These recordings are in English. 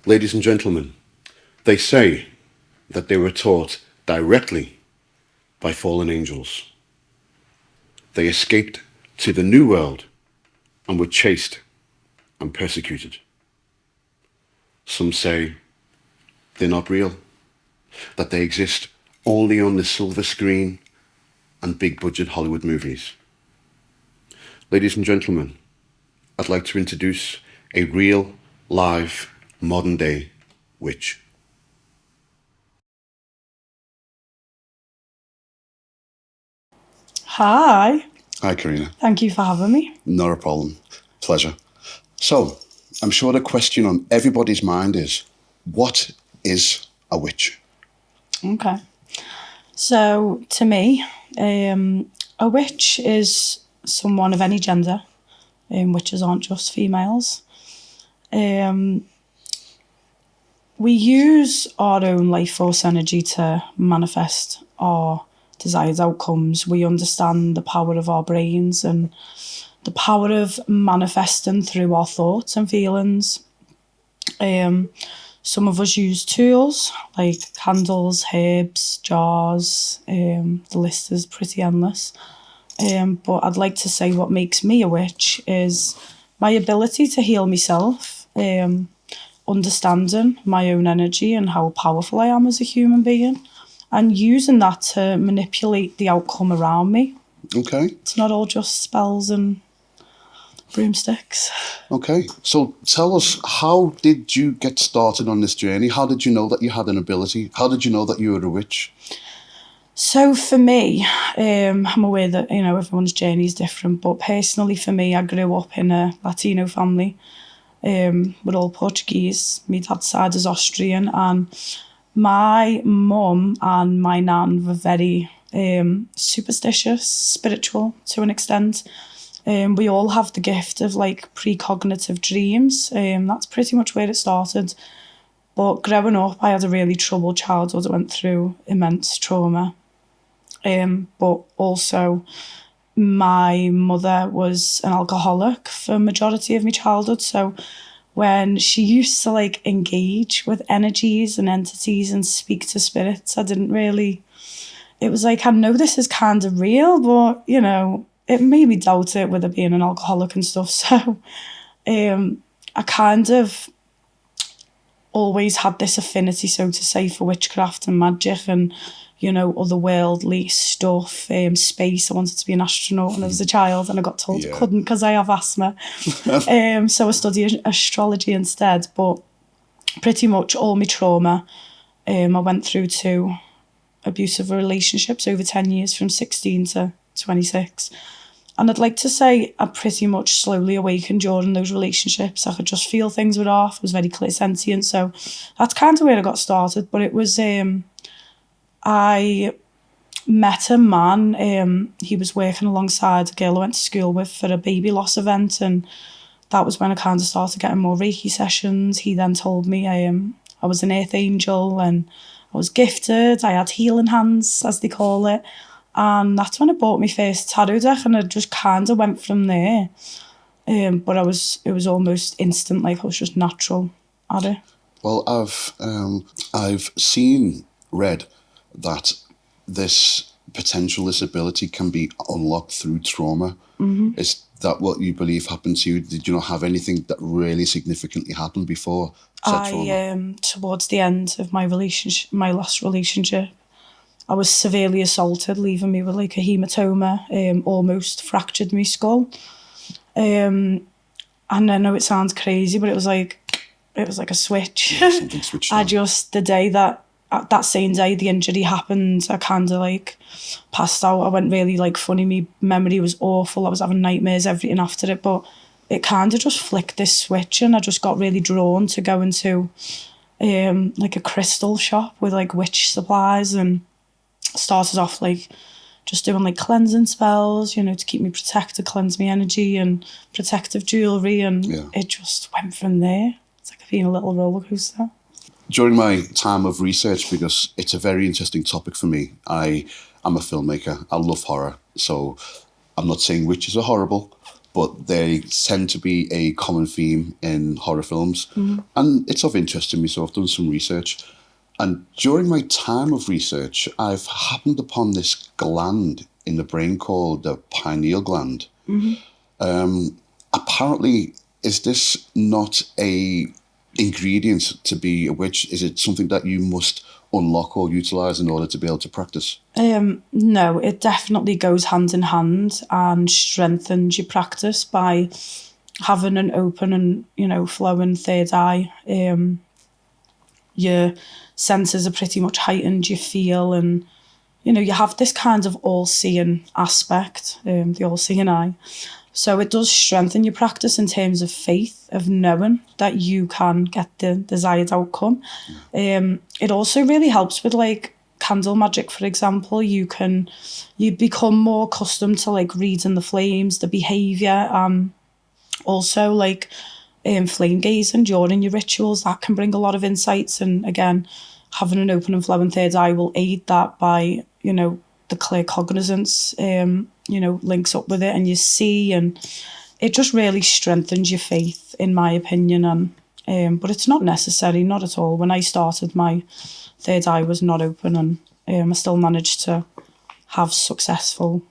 Ladies and gentlemen, they say that they were taught directly by fallen angels. They escaped to the new world and were chased and persecuted. Some say they're not real, that they exist only on the silver screen and big budget Hollywood movies. Ladies and gentlemen, I'd like to introduce a real, live, modern day witch. Hi. Hi, Karina. Thank you for having me. Not a problem. Pleasure. So, I'm sure the question on everybody's mind is, what is a witch? Okay. So, to me, a witch is someone of any gender. Witches aren't just females. We use our own life force energy to manifest our desired outcomes. We understand the power of our brains and the power of manifesting through our thoughts and feelings. Some of us use tools like candles, herbs, jars. The list is pretty endless. But I'd like to say what makes me a witch is my ability to heal myself, understanding my own energy and how powerful I am as a human being, and using that to manipulate the outcome around me. Okay. It's not all just spells and broomsticks. Okay. So tell us, how did you get started on this journey? How did you know that you had an ability? How did you know that you were a witch? So for me, I'm aware that, everyone's journey is different, but personally for me, I grew up in a Latino family. We're all Portuguese. My dad's side is Austrian, and my mum and my nan were very superstitious, spiritual to an extent. We all have the gift of precognitive dreams. That's pretty much where it started. But growing up, I had a really troubled childhood. I went through immense trauma. But also my mother was an alcoholic for the majority of my childhood. So when she used to engage with energies and entities and speak to spirits, I didn't really, it was I know this is kind of real, but it made me doubt it with her being an alcoholic and stuff. So I kind of always had this affinity, so to say, for witchcraft and magic and otherworldly stuff, space. I wanted to be an astronaut when I was a child, and I got told I couldn't because I have asthma. So I studied astrology instead. But pretty much all my trauma, I went through 2 abusive relationships over 10 years, from 16 to 26. And I'd like to say I pretty much slowly awakened during those relationships. I could just feel things were off. I was very clairsentient. So that's kind of where I got started. But it was, I met a man. He was working alongside a girl I went to school with for a baby loss event. And that was when I kind of started getting more Reiki sessions. He then told me I was an earth angel and I was gifted. I had healing hands, as they call it. And that's when I bought my first tarot deck, and I just kind of went from there. But it was almost instant, I was just natural at it. Well, I've read that this ability can be unlocked through trauma. Mm-hmm. Is that what you believe happened to you? Did you not have anything that really significantly happened before trauma? Towards the end of my last relationship, I was severely assaulted, leaving me with a hematoma, almost fractured my skull. And I know it sounds crazy, but it was like a switch. Yeah, something switched on. That same day the injury happened, I kind of passed out. I went really funny. My memory was awful. I was having nightmares, everything after it, but it kind of just flicked this switch, and I just got really drawn to go into a crystal shop with witch supplies, and started off just doing cleansing spells, to keep me protected, cleanse my energy and protective jewellery, and it just went from there. It's being a little roller coaster. During my time of research, because it's a very interesting topic for me, I'm a filmmaker. I love horror, so I'm not saying witches are horrible, but they tend to be a common theme in horror films. And it's of interest to me, so I've done some research. And during my time of research, I've happened upon this gland in the brain called the pineal gland. Apparently, is this not a ingredient to be a witch? Is it something that you must unlock or utilize in order to be able to practice? No, it definitely goes hand in hand and strengthens your practice by having an open and, flowing third eye. Your senses are pretty much heightened, you feel, and, you have this kind of all-seeing aspect, the all-seeing eye. So it does strengthen your practice in terms of faith, of knowing that you can get the desired outcome. It also really helps with like candle magic, for example. You become more accustomed to like reading the flames, the behaviour, also like flame gazing during your rituals. That can bring a lot of insights, and again, having an open and flowing third eye will aid that by, the clear cognizance, links up with it, and you see, and it just really strengthens your faith, in my opinion. And but it's not necessary, not at all. When I started, my third eye was not open, and I still managed to have successful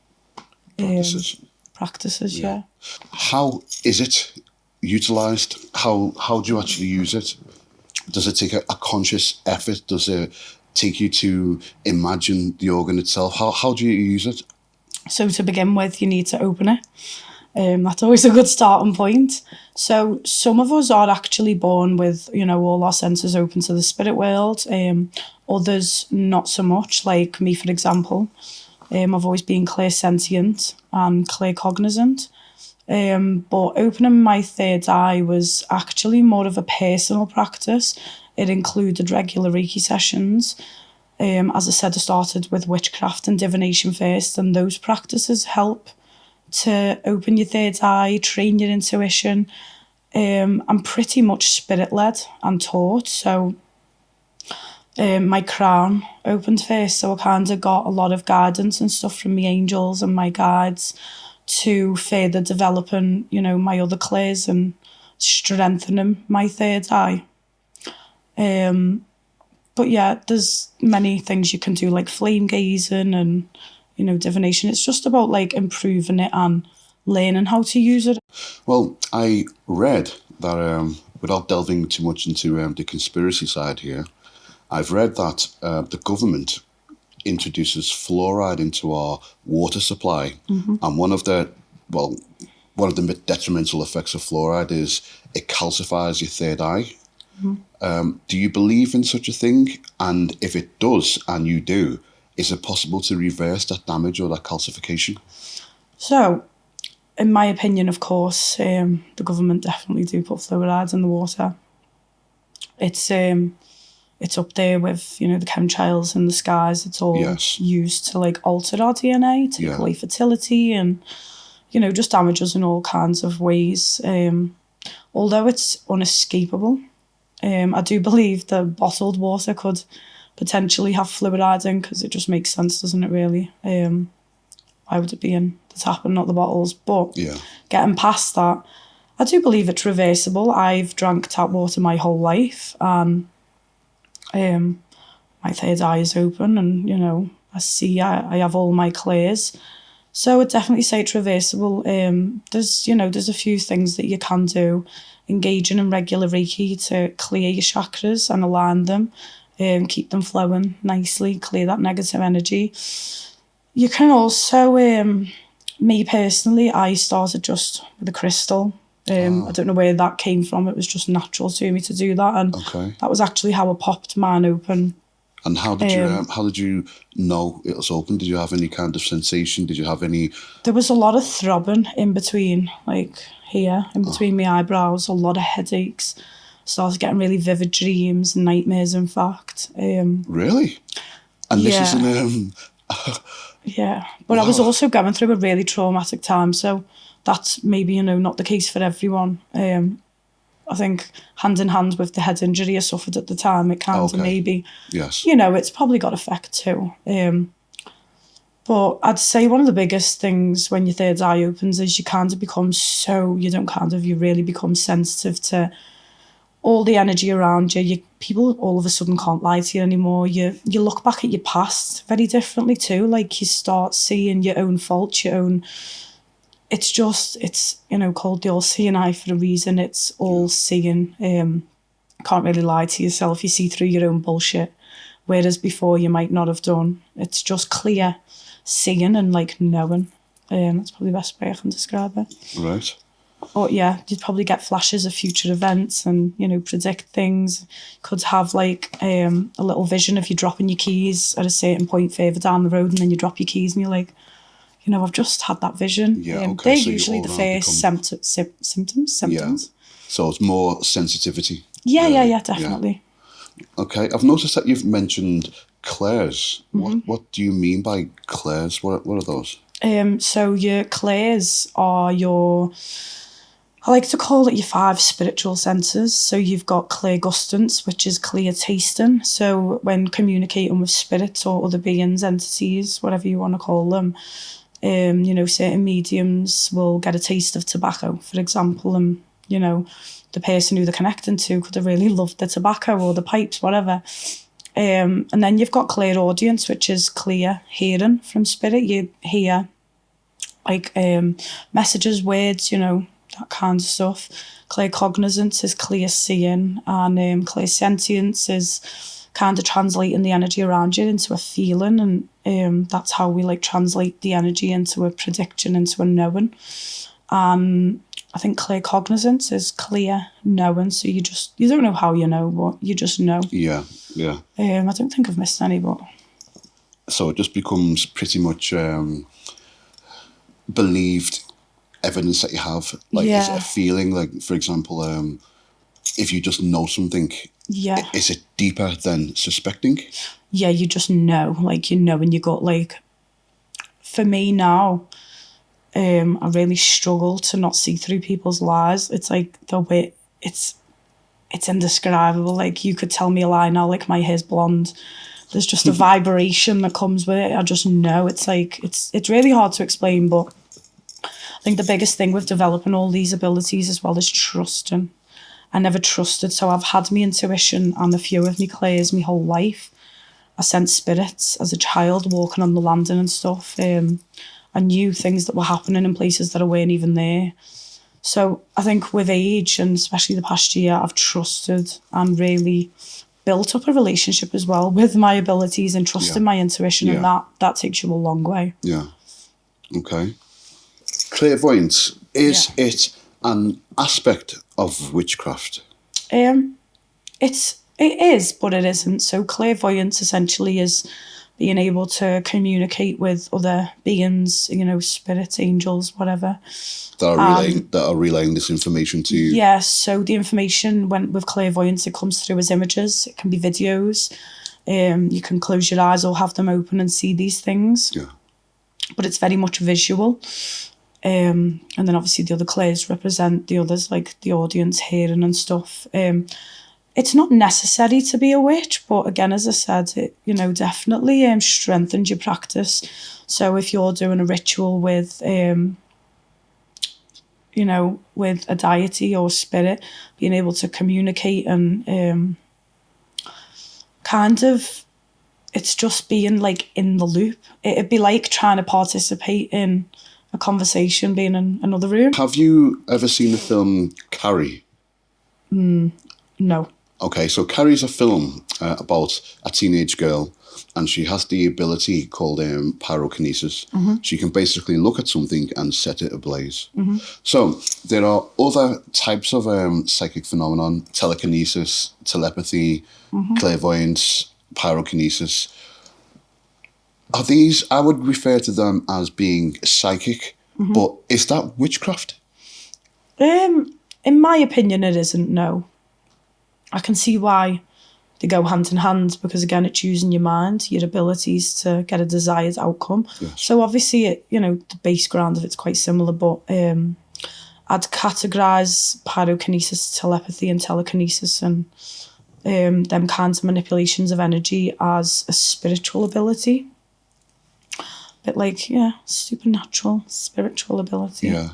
practices. Yeah. How is it utilised? How do you actually use it? Does it take a conscious effort? Does it take you to imagine the organ itself? How do you use it? So to begin with, you need to open it. That's always a good starting point. So some of us are actually born with, all our senses open to the spirit world. Others not so much, like me, for example. I've always been clairsentient and claircognizant. But opening my third eye was actually more of a personal practice. It included regular Reiki sessions. As I said, I started with witchcraft and divination first, and those practices help to open your third eye, train your intuition. I'm pretty much spirit-led and taught, so my crown opened first, so I kind of got a lot of guidance and stuff from my angels and my guides to further developing, my other clairs and strengthening my third eye. But yeah, there's many things you can do, like flame gazing and, divination. It's just about like improving it and learning how to use it. Well, I read that, without delving too much into the conspiracy side here, I've read that the government introduces fluoride into our water supply, and one of the detrimental effects of fluoride is it calcifies your third eye. Do you believe in such a thing? And if it does, and you do, is it possible to reverse that damage or that calcification? So, in my opinion, of course, the government definitely do put fluoride in the water. It's up there with, the chemtrails in the skies. It's all used to like alter our DNA, take away fertility, and just damage us in all kinds of ways. Although it's unescapable, I do believe the bottled water could potentially have fluoride in, because it just makes sense, doesn't it, really? Why would it be in the tap and not the bottles? But getting past that, I do believe it's reversible. I've drank tap water my whole life, and my third eye is open, and, I see, I have all my clairs. So I'd definitely say it's reversible. There's a few things that you can do. Engaging in regular Reiki to clear your chakras and align them, keep them flowing nicely, clear that negative energy. You can also, me personally, I started just with a crystal. I don't know where that came from. It was just natural to me to do that, and that was actually how I popped mine open. And how did you know it was open? Did you have any kind of sensation? Did you have any? There was a lot of throbbing in between, like here, in between my eyebrows. A lot of headaches. Started getting really vivid dreams, nightmares. In fact. Really? And this is an. Yeah, but wow. I was also going through a really traumatic time, so that's maybe not the case for everyone. I think hand in hand with the head injury I suffered at the time, it kind of maybe, it's probably got effect too. But I'd say one of the biggest things when your third eye opens is you kind of become you really become sensitive to all the energy around you. People all of a sudden can't lie to you anymore. You look back at your past very differently too. Like you start seeing your own faults, it's called the all-seeing eye for a reason. It's all-seeing. Can't really lie to yourself. You see through your own bullshit. Whereas before you might not have done. It's just clear seeing and like knowing. That's probably the best way I can describe it. Right. But yeah, you'd probably get flashes of future events and, predict things. Could have like a little vision of you dropping your keys at a certain point further down the road, and then you drop your keys and you're like, I've just had that vision. Yeah, okay. They're So usually the first symptoms. Yeah. So it's more sensitivity. Yeah, definitely. Yeah. Okay. I've noticed that you've mentioned clairs. Mm-hmm. What do you mean by clairs? What are those? So your clairs are I like to call it your 5 spiritual senses. So you've got clairgustance, which is clear tasting. So when communicating with spirits or other beings, entities, whatever you want to call them, certain mediums will get a taste of tobacco, for example, and, the person who they're connecting to could have really loved the tobacco or the pipes, whatever. And then you've got clairaudience, which is clear hearing from spirit. You hear like messages, words, that kind of stuff. Claircognizance is clear seeing, and clairsentience is kind of translating the energy around you into a feeling, and that's how we like translate the energy into a prediction, into a knowing. I think claircognizance is clear knowing, so you don't know how you know, but you just know. Yeah. I don't think I've missed any, but so it just becomes pretty much believed evidence that you have, like is it a feeling, like for example, if you just know something, is it deeper than suspecting? Yeah, you just know, like in your gut. Like for me now, I really struggle to not see through people's lies. It's like the way it's indescribable. Like you could tell me a lie now, like my hair's blonde. There's just a vibration that comes with it. I just know. It's like it's really hard to explain, but I think the biggest thing with developing all these abilities as well is trusting. I never trusted, so I've had my intuition and a few of my clairs my whole life. I sensed spirits as a child walking on the landing and stuff. I knew things that were happening in places that I weren't even there. So I think with age, and especially the past year, I've trusted and really built up a relationship as well with my abilities and trusting my intuition, and that takes you a long way. Yeah. Okay. Clairvoyance, is it an aspect of witchcraft? It is, but it isn't. So clairvoyance essentially is being able to communicate with other beings, spirits, angels, whatever. That are relaying this information to you. Yes, so the information with clairvoyance, it comes through as images. It can be videos. You can close your eyes or have them open and see these things. Yeah. But it's very much visual. And then obviously the other clairs represent the others, like the audience hearing and stuff. It's not necessary to be a witch, but again, as I said, it definitely strengthens your practice. So if you're doing a ritual with with a deity or spirit, being able to communicate and kind of, it's just being like in the loop. It'd be like trying to participate in a conversation, being in another room. Have you ever seen the film Carrie? No. Okay, so Carrie's a film about a teenage girl, and she has the ability called pyrokinesis. Mm-hmm. She can basically look at something and set it ablaze. Mm-hmm. So there are other types of psychic phenomenon: telekinesis, telepathy, clairvoyance, pyrokinesis. Are these? I would refer to them as being psychic, but is that witchcraft? In my opinion, it isn't. No. I can see why they go hand in hand, because again, it's using your mind, your abilities to get a desired outcome. Yes. So obviously, the base ground of it's quite similar, but I'd categorise pyrokinesis, telepathy and telekinesis and them kinds of manipulations of energy as a spiritual ability. bit like, supernatural, spiritual ability. Yeah.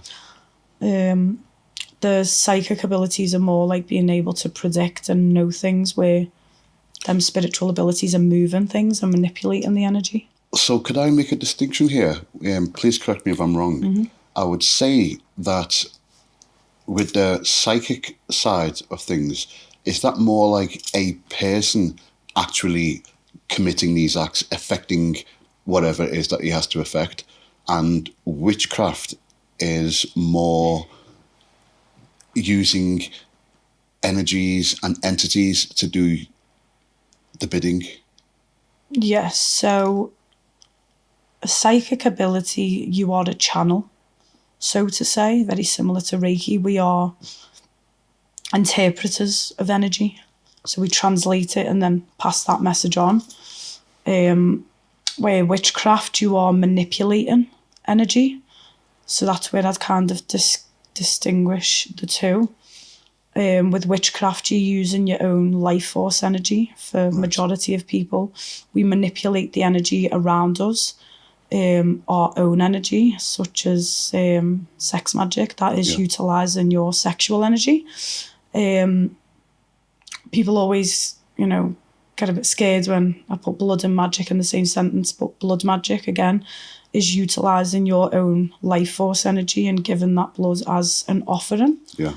The psychic abilities are more like being able to predict and know things, where them spiritual abilities are moving things and manipulating the energy. So could I make a distinction here? Please correct me if I'm wrong. Mm-hmm. I would say that with the psychic side of things, is that more like a person actually committing these acts, affecting whatever it is that he has to affect, and witchcraft is more using energies and entities to do the bidding? Yes, so a psychic ability, you are a channel, so to say, very similar to Reiki. We are interpreters of energy. So we translate it and then pass that message on. Where witchcraft, you are manipulating energy. So that's where I'd kind of distinguish the two. With witchcraft, you're using your own life force energy. For majority of people, we manipulate the energy around us, our own energy, such as sex magic, that is utilising your sexual energy. People always, get a bit scared when I put blood and magic in the same sentence, but blood magic, again, is utilising your own life force energy and giving that blood as an offering. Yeah.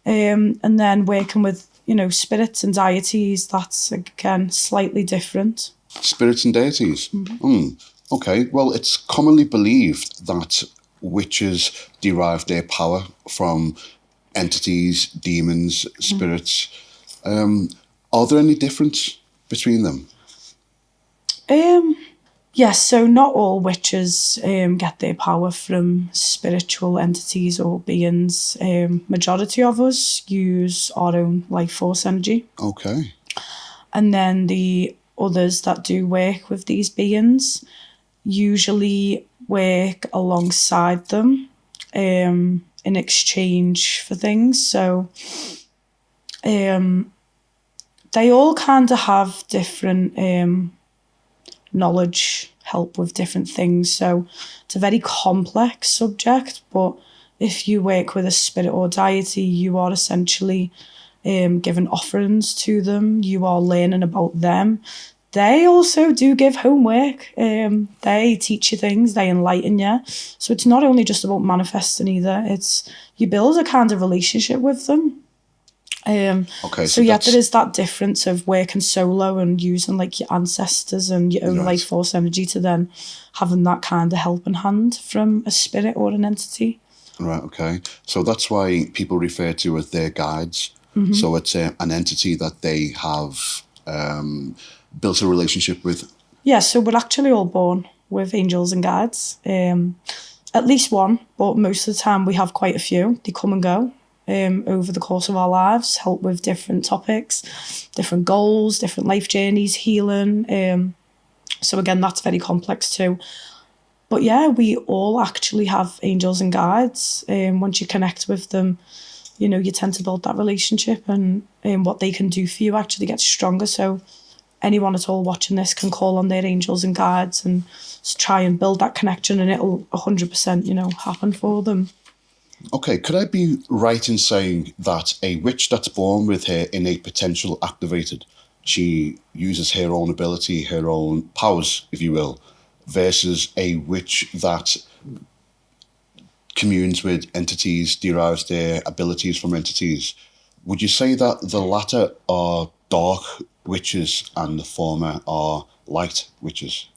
And then working with, spirits and deities, that's, again, slightly different. Spirits and deities? Okay, well, it's commonly believed that witches derive their power from entities, demons, spirits. Are there any difference between them? Yes, so not all witches get their power from spiritual entities or beings. Majority of us use our own life force energy. Okay. And then the others that do work with these beings usually work alongside them in exchange for things. So they all kind of have different knowledge, help with different things. So it's a very complex subject, but if you work with a spirit or deity, you are essentially giving offerings to them. You are learning about them. They also do give homework. They teach you things. They enlighten you. So it's not only just about manifesting either. It's you build a kind of relationship with them. Okay, so yeah, there is that difference of working solo and using like your ancestors and your own life force energy to then having that kind of helping hand from a spirit or an entity. Right, okay. So that's why people refer to as their guides. So it's an entity that they have built a relationship with. Yeah, so we're actually all born with angels and guides. At least one, but most of the time we have quite a few. They come and go. Over the course of our lives, help with different topics, different goals, different life journeys, healing. So again, that's very complex too. But yeah, we all actually have angels and guides. Once you connect with them, you tend to build that relationship, and what they can do for you actually gets stronger. So anyone at all watching this can call on their angels and guides and try and build that connection, and it'll 100%, happen for them. Okay, could I be right in saying that a witch that's born with her innate potential activated, she uses her own ability, her own powers, if you will, versus a witch that communes with entities, derives their abilities from entities, would you say that the latter are dark witches and the former are light witches?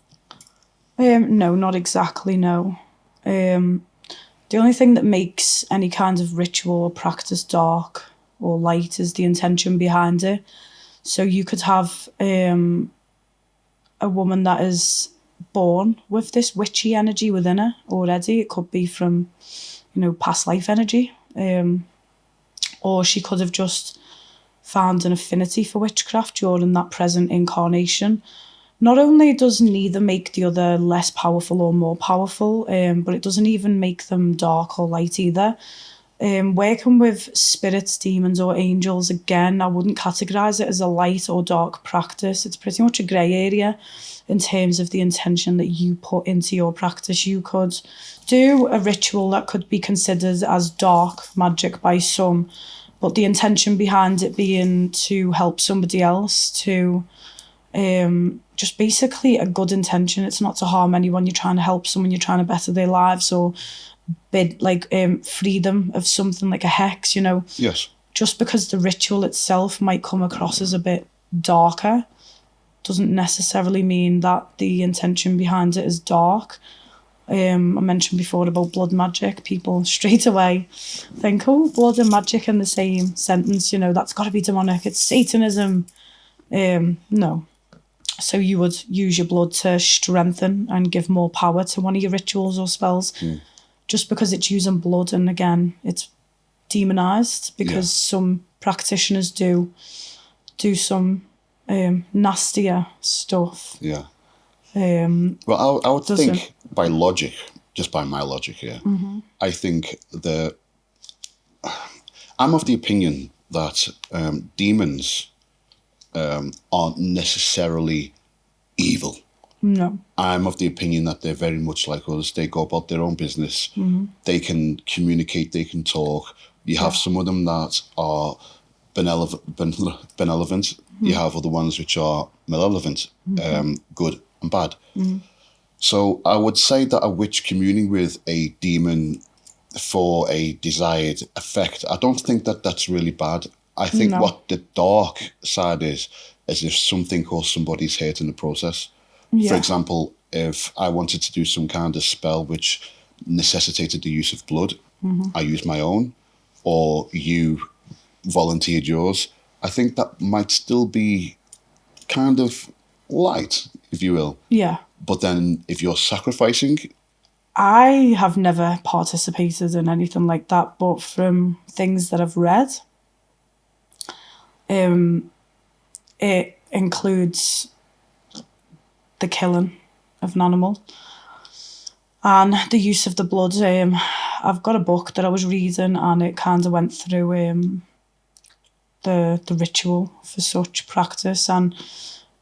No, not exactly, no. The only thing that makes any kind of ritual or practice dark or light is the intention behind it. So you could have a woman that is born with this witchy energy within her already. It could be from, past life energy. Or she could have just found an affinity for witchcraft during that present incarnation. Not only does neither make the other less powerful or more powerful, but it doesn't even make them dark or light either. Working with spirits, demons or angels, again, I wouldn't categorise it as a light or dark practice. It's pretty much a grey area in terms of the intention that you put into your practice. You could do a ritual that could be considered as dark magic by some, but the intention behind it being to help somebody else, to just basically a good intention. It's not to harm anyone. You're trying to help someone, you're trying to better their lives, or bid like freedom of something like a hex, you know. Yes. Just because the ritual itself might come across as a bit darker doesn't necessarily mean that the intention behind it is dark. I mentioned before about blood magic. People straight away think, oh, blood and magic in the same sentence, you know, that's got to be demonic, it's Satanism. No. So you would use your blood to strengthen and give more power to one of your rituals or spells. Just because it's using blood, and again, it's demonized because some practitioners do some nastier stuff. Yeah. Well, I would think by logic, just by my logic here, I think I'm of the opinion that demons aren't necessarily evil. No. I'm of the opinion that they're very much like us. They go about their own business. They can communicate, they can talk. You have some of them that are benevolent. You have other ones which are malevolent, good and bad. So I would say that a witch communing with a demon for a desired effect, I don't think that that's really bad. I think what the dark side is if something or somebody's hurt in the process. For example, if I wanted to do some kind of spell which necessitated the use of blood, I used my own, or you volunteered yours, I think that might still be kind of light, if you will. Yeah. But then if you're sacrificing... I have never participated in anything like that, but from things that I've read, it includes the killing of an animal and the use of the blood. I've got a book that I was reading and it kind of went through the ritual for such practice, and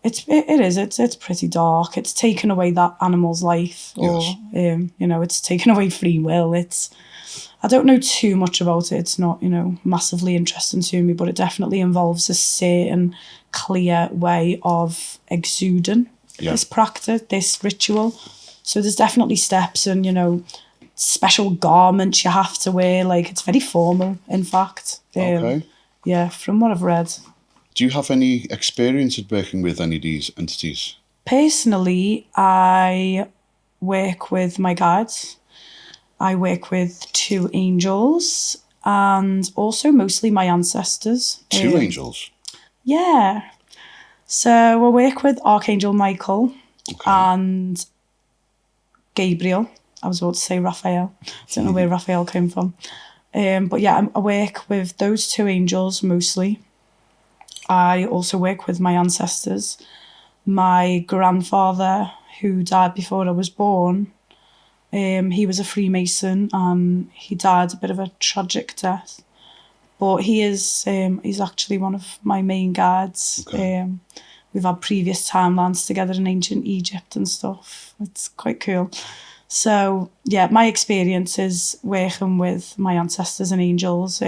it's pretty dark. It's taken away that animal's life, or you know, it's taken away free will. I don't know too much about it. It's not, you know, massively interesting to me, but it definitely involves a certain clear way of exuding this practice, this ritual. So there's definitely steps and, you know, special garments you have to wear. Like, it's very formal, in fact. Okay. Yeah, from what I've read. Do you have any experience of working with any of these entities? Personally, I work with my guides. I work with 2 angels and also mostly my ancestors. 2 angels? Yeah. So I work with Archangel Michael and Gabriel. I was about to say Raphael. I don't know where Raphael came from. But yeah, I work with those 2 angels mostly. I also work with my ancestors. My grandfather, who died before I was born, he was a Freemason and he died a bit of a tragic death. But he's actually one of my main guides. Okay. We've had previous timelines together in ancient Egypt and stuff. It's quite cool. So, yeah, my experience is working with my ancestors and angels.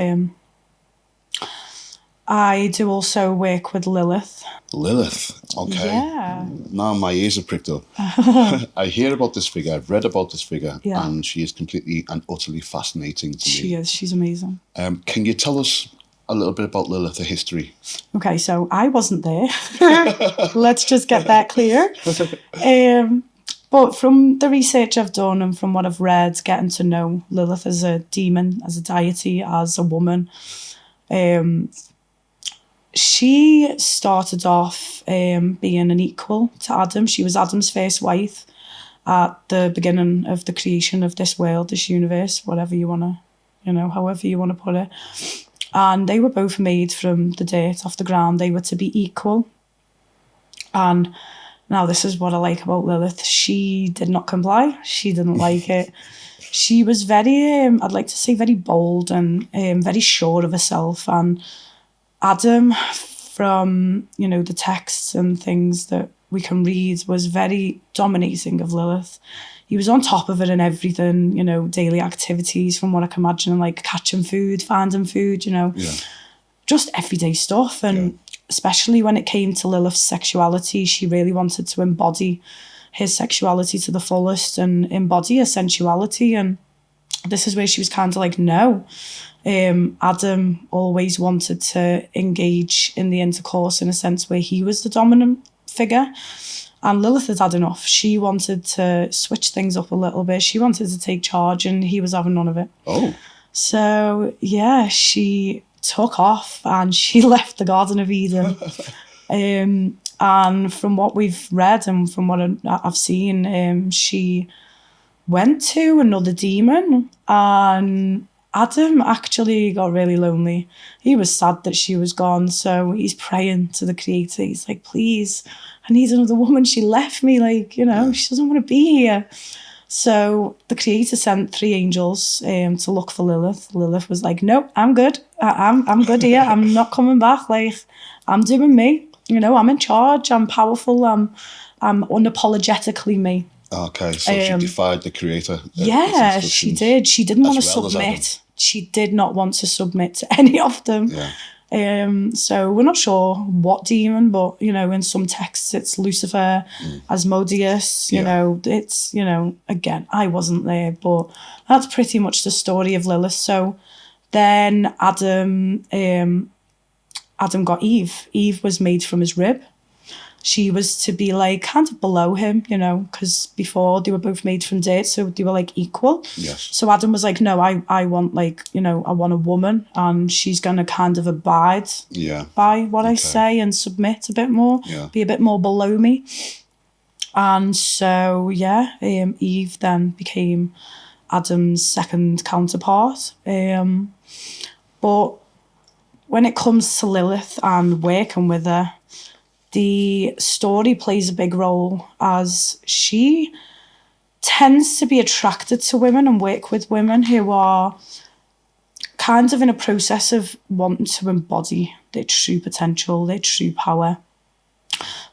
I do also work with Lilith. Lilith, okay. Yeah. Now my ears are pricked up. I hear about this figure, I've read about this figure, and she is completely and utterly fascinating to me. She is, she's amazing. Can you tell us a little bit about Lilith, the history? Okay, so I wasn't there. Let's just get that clear. But from the research I've done and from what I've read, getting to know Lilith as a demon, as a deity, as a woman, she started off being an equal to Adam. She was Adam's first wife at the beginning of the creation of this world, this universe, whatever you want to, you know, however you want to put it. And they were both made from the dirt off the ground. They were to be equal. And now this is what I like about Lilith. She did not comply. She didn't like it. She was very, I'd like to say, very bold and very sure of herself. And Adam, from, you know, the texts and things that we can read, was very dominating of Lilith. He was on top of it in everything, you know, daily activities, from what I can imagine, like catching food, finding food, you know, just everyday stuff. And especially when it came to Lilith's sexuality, she really wanted to embody his sexuality to the fullest and embody her sensuality. And this is where she was kind of like, no. Adam always wanted to engage in the intercourse in a sense where he was the dominant figure. And Lilith had had enough. She wanted to switch things up a little bit. She wanted to take charge, and he was having none of it. Oh. So, yeah, she took off and she left the Garden of Eden. And from what we've read and from what I've seen, she went to another demon, and Adam actually got really lonely. He was sad that she was gone, so he's praying to the Creator. He's like, please, I need another woman. She left me, like, you know, she doesn't want to be here. So the Creator sent 3 angels to look for Lilith. Lilith was like, nope, I'm good. I'm good here. I'm not coming back. Like, I'm doing me. You know, I'm in charge. I'm powerful. I'm unapologetically me. Okay, so she defied the Creator. Yeah, she did. She didn't want to submit. She did not want to submit to any of them. Yeah. So we're not sure what demon, but, you know, in some texts it's Lucifer, Asmodeus, you know, it's, you know, again, I wasn't there, but that's pretty much the story of Lilith. So then Adam got Eve. Eve was made from his rib. She was to be like kind of below him, you know, because before they were both made from dirt, so they were like equal. Yes. So Adam was like, no, I want, like, you know, I want a woman, and she's going to kind of abide by what I say and submit a bit more, be a bit more below me. And so, Eve then became Adam's second counterpart. But when it comes to Lilith and working with her, the story plays a big role, as she tends to be attracted to women and work with women who are kind of in a process of wanting to embody their true potential, their true power,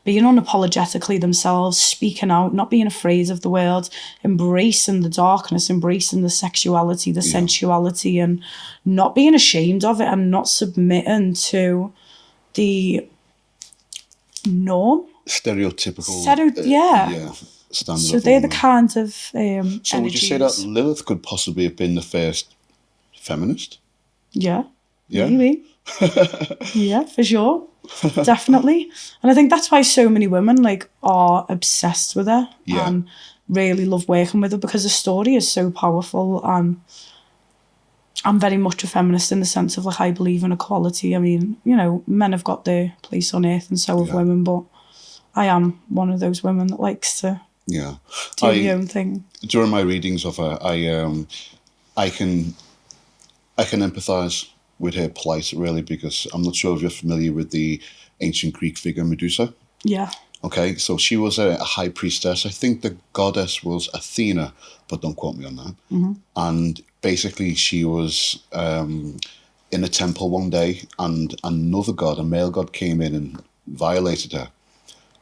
being unapologetically themselves, speaking out, not being afraid of the world, embracing the darkness, embracing the sexuality, the sensuality, and not being ashamed of it, and not submitting to the norm. Stereotypical. Standard. So they're the kind of So energies. would you say that Lilith could possibly have been the first feminist? Yeah. Maybe. Yeah, for sure. Definitely. And I think that's why so many women, like, are obsessed with her and really love working with her, because the story is so powerful. And I'm very much a feminist in the sense of, like, I believe in equality. I mean, you know, men have got their place on earth and so have women, but I am one of those women that likes to do my own thing. During my readings of her, I can empathise with her plight, really, because I'm not sure if you're familiar with the ancient Greek figure Medusa. Yeah. Okay, so she was a high priestess. I think the goddess was Athena, but don't quote me on that. Mm-hmm. And basically she was in a temple one day, and another god, a male god, came in and violated her.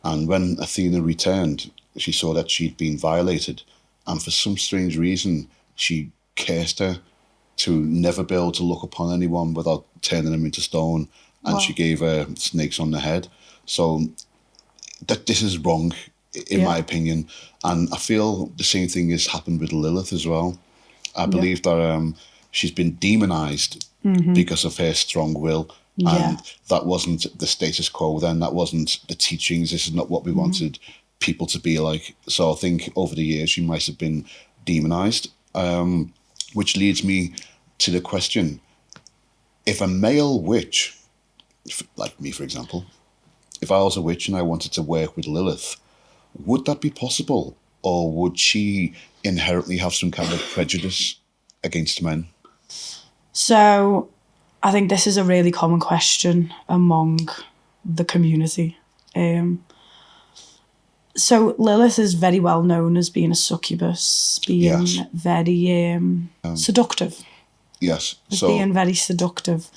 And when Athena returned, she saw that she'd been violated. And for some strange reason, she cursed her to never be able to look upon anyone without turning them into stone. And she gave her snakes on the head. So that this is wrong, in my opinion. And I feel the same thing has happened with Lilith as well. I believe that she's been demonized because of her strong will. And that wasn't the status quo then. That wasn't the teachings. This is not what we wanted people to be like. So I think over the years she might have been demonized, which leads me to the question, if a male witch, like me, for example, if I was a witch and I wanted to work with Lilith, would that be possible? Or would she inherently have some kind of prejudice against men? So I think this is a really common question among the community. So Lilith is very well known as being a succubus, being Yes. very seductive, Yes. as So being very seductive.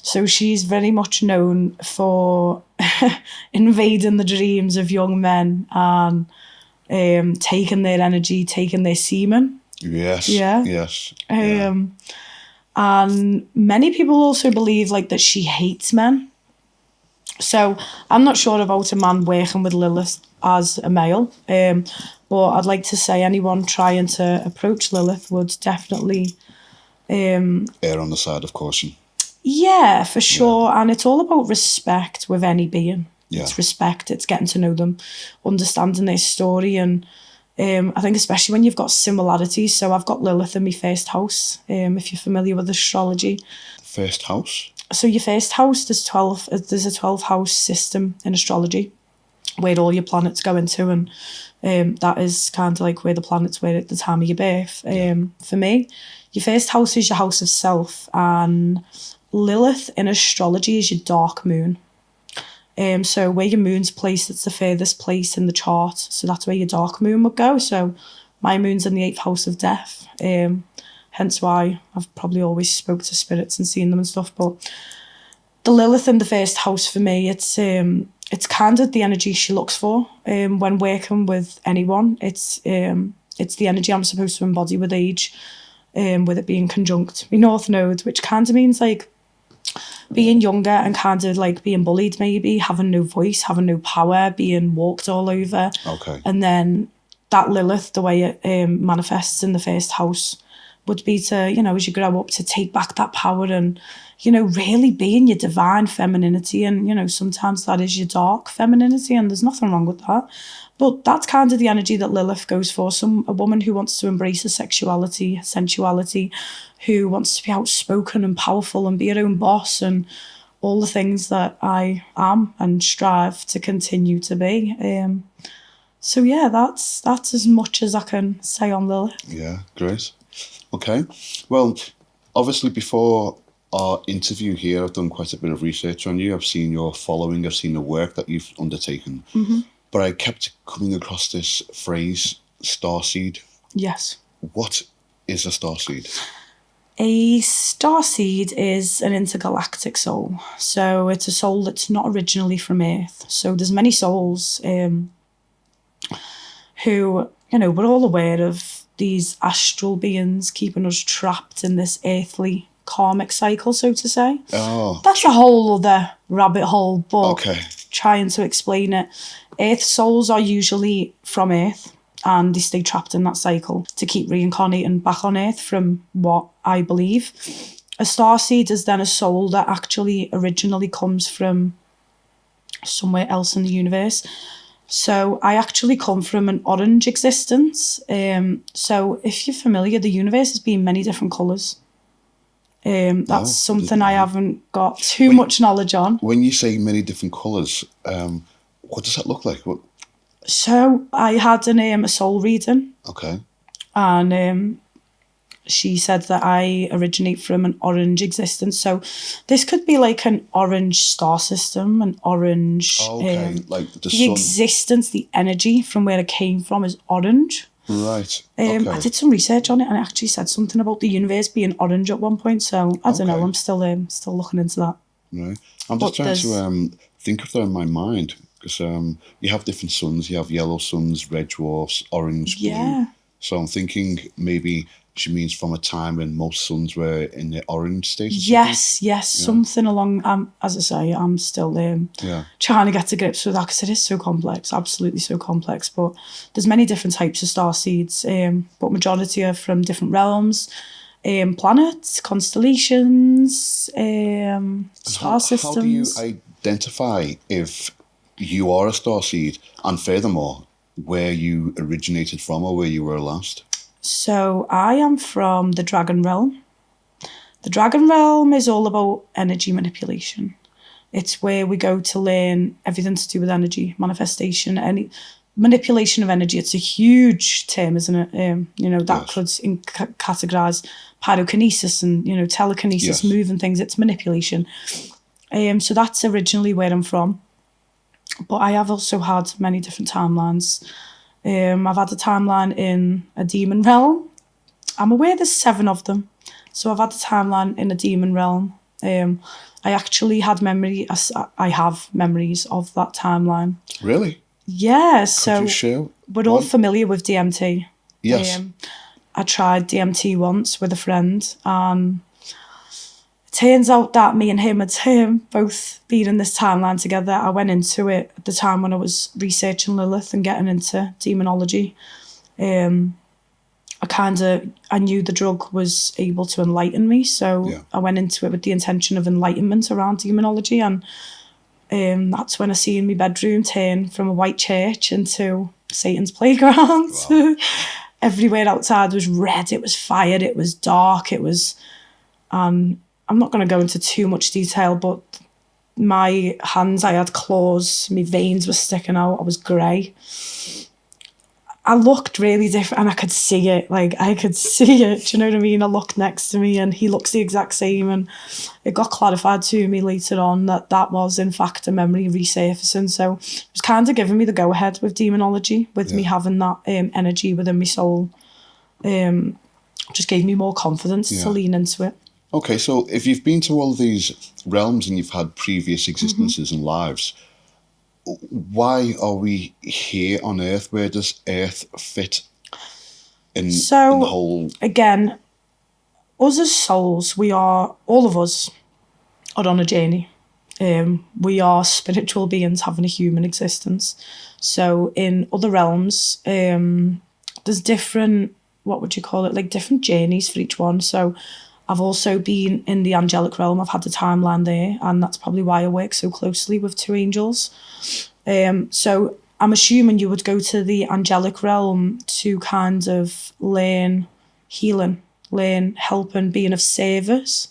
So she's very much known for invading the dreams of young men and taking their energy, taking their semen. yes. Yeah. Yes. Yeah. And many people also believe like that she hates men. So I'm not sure about a man working with Lilith as a male, but I'd like to say anyone trying to approach Lilith would definitely, Err on the side of caution. yeah, for sure. And it's all about respect with any being. Yeah. It's respect, it's getting to know them, understanding their story. And I think especially when you've got similarities. So I've got Lilith in my first house, if you're familiar with astrology. First house? So your first house, there's a 12 house system in astrology where all your planets go into, and that is kind of like where the planets were at the time of your birth. For me, your first house is your house of self, and Lilith in astrology is your dark moon. So where your moon's placed, it's the furthest place in the chart, so that's where your dark moon would go. So my moon's in the 8th house of death. Hence why I've probably always spoke to spirits and seen them and stuff. But the Lilith in the first house for me, it's kind of the energy she looks for when working with anyone. It's the energy I'm supposed to embody with age, with it being conjunct my North Node, which kind of means like being younger and kind of like being bullied, maybe having no voice, having no power, being walked all over. Okay. And then that Lilith, the way it manifests in the first house, would be to, as you grow up, to take back that power and, really be in your divine femininity. And, sometimes that is your dark femininity, and there's nothing wrong with that. But that's kind of the energy that Lilith goes for. A woman who wants to embrace her sexuality, sensuality, who wants to be outspoken and powerful and be her own boss and all the things that I am and strive to continue to be. So yeah, that's as much as I can say on Lilith. Yeah, great. Okay. Well, obviously before our interview here, I've done quite a bit of research on you. I've seen your following, I've seen the work that you've undertaken. Mm-hmm. But I kept coming across this phrase, starseed. Yes. What is a starseed? A starseed is an intergalactic soul. So it's a soul that's not originally from Earth. So there's many souls who, we're all aware of these astral beings keeping us trapped in this earthly karmic cycle, so to say. Oh. That's a whole other rabbit hole, but okay. Trying to explain it. Earth souls are usually from Earth, and they stay trapped in that cycle to keep reincarnating back on Earth, from what I believe. A starseed is then a soul that actually originally comes from somewhere else in the universe. So I actually come from an orange existence. So if you're familiar, the universe has been many different colours. That's something I haven't got too much knowledge on. When you say many different colours, what does that look like? What? So I had a soul reading. Okay. And she said that I originate from an orange existence. So this could be like an orange star system, an orange... Okay, like the sun. sun. Existence, the energy from where it came from is orange. Right, okay. I did some research on it, and it actually said something about the universe being orange at one point. So I don't know, I'm still looking into that. Right. I'm just trying to think of that in my mind, because you have different suns. You have yellow suns, red dwarfs, orange, blue. So I'm thinking maybe she means from a time when most suns were in the orange state. Yes, something along. As I say, I'm still trying to get to grips with that, because it is so complex, absolutely so complex. But there's many different types of star seeds, but majority are from different realms, planets, constellations, star systems. How do you identify if you are a star seed, and furthermore, where you originated from or where you were last? So I am from the dragon realm. The dragon realm is all about energy manipulation. It's where we go to learn everything to do with energy, manifestation, any manipulation of energy. It's a huge term, isn't it? That could categorise pyrokinesis and, telekinesis, moving things. It's manipulation. So that's originally where I'm from. But I have also had many different timelines. I've had a timeline in a demon realm. I'm aware there's 7 of them. So I've had a timeline in a demon realm. I actually had I have memories of that timeline. Really? Yeah, Could so you share we're all one? familiar with DMT. Yes. I tried DMT once with a friend, and it turns out that me and him had both been in this timeline together. I went into it at the time when I was researching Lilith and getting into demonology. I knew the drug was able to enlighten me, so Yeah. I went into it with the intention of enlightenment around demonology, and that's when I see in my bedroom turn from a white church into Satan's playground. Wow. Everywhere outside was red, it was fire, it was dark, I'm not going to go into too much detail, but my hands, I had claws, my veins were sticking out, I was grey. I looked really different and I could see it. Like, I could see it. Do you know what I mean? I looked next to me and he looks the exact same. And it got clarified to me later on that that was, in fact, a memory resurfacing. So it was kind of giving me the go-ahead with demonology, with me having that energy within my soul. Just gave me more confidence to lean into it. Okay, so if you've been to all of these realms and you've had previous existences and lives, why are we here on Earth? Where does Earth fit in the whole... Again, us as souls, all of us are on a journey. We are spiritual beings having a human existence. So in other realms, there's different, what would you call it, like different journeys for each one. So I've also been in the angelic realm. I've had the timeline there, and that's probably why I work so closely with 2 angels. So I'm assuming you would go to the angelic realm to kind of learn healing, learn helping, being of service.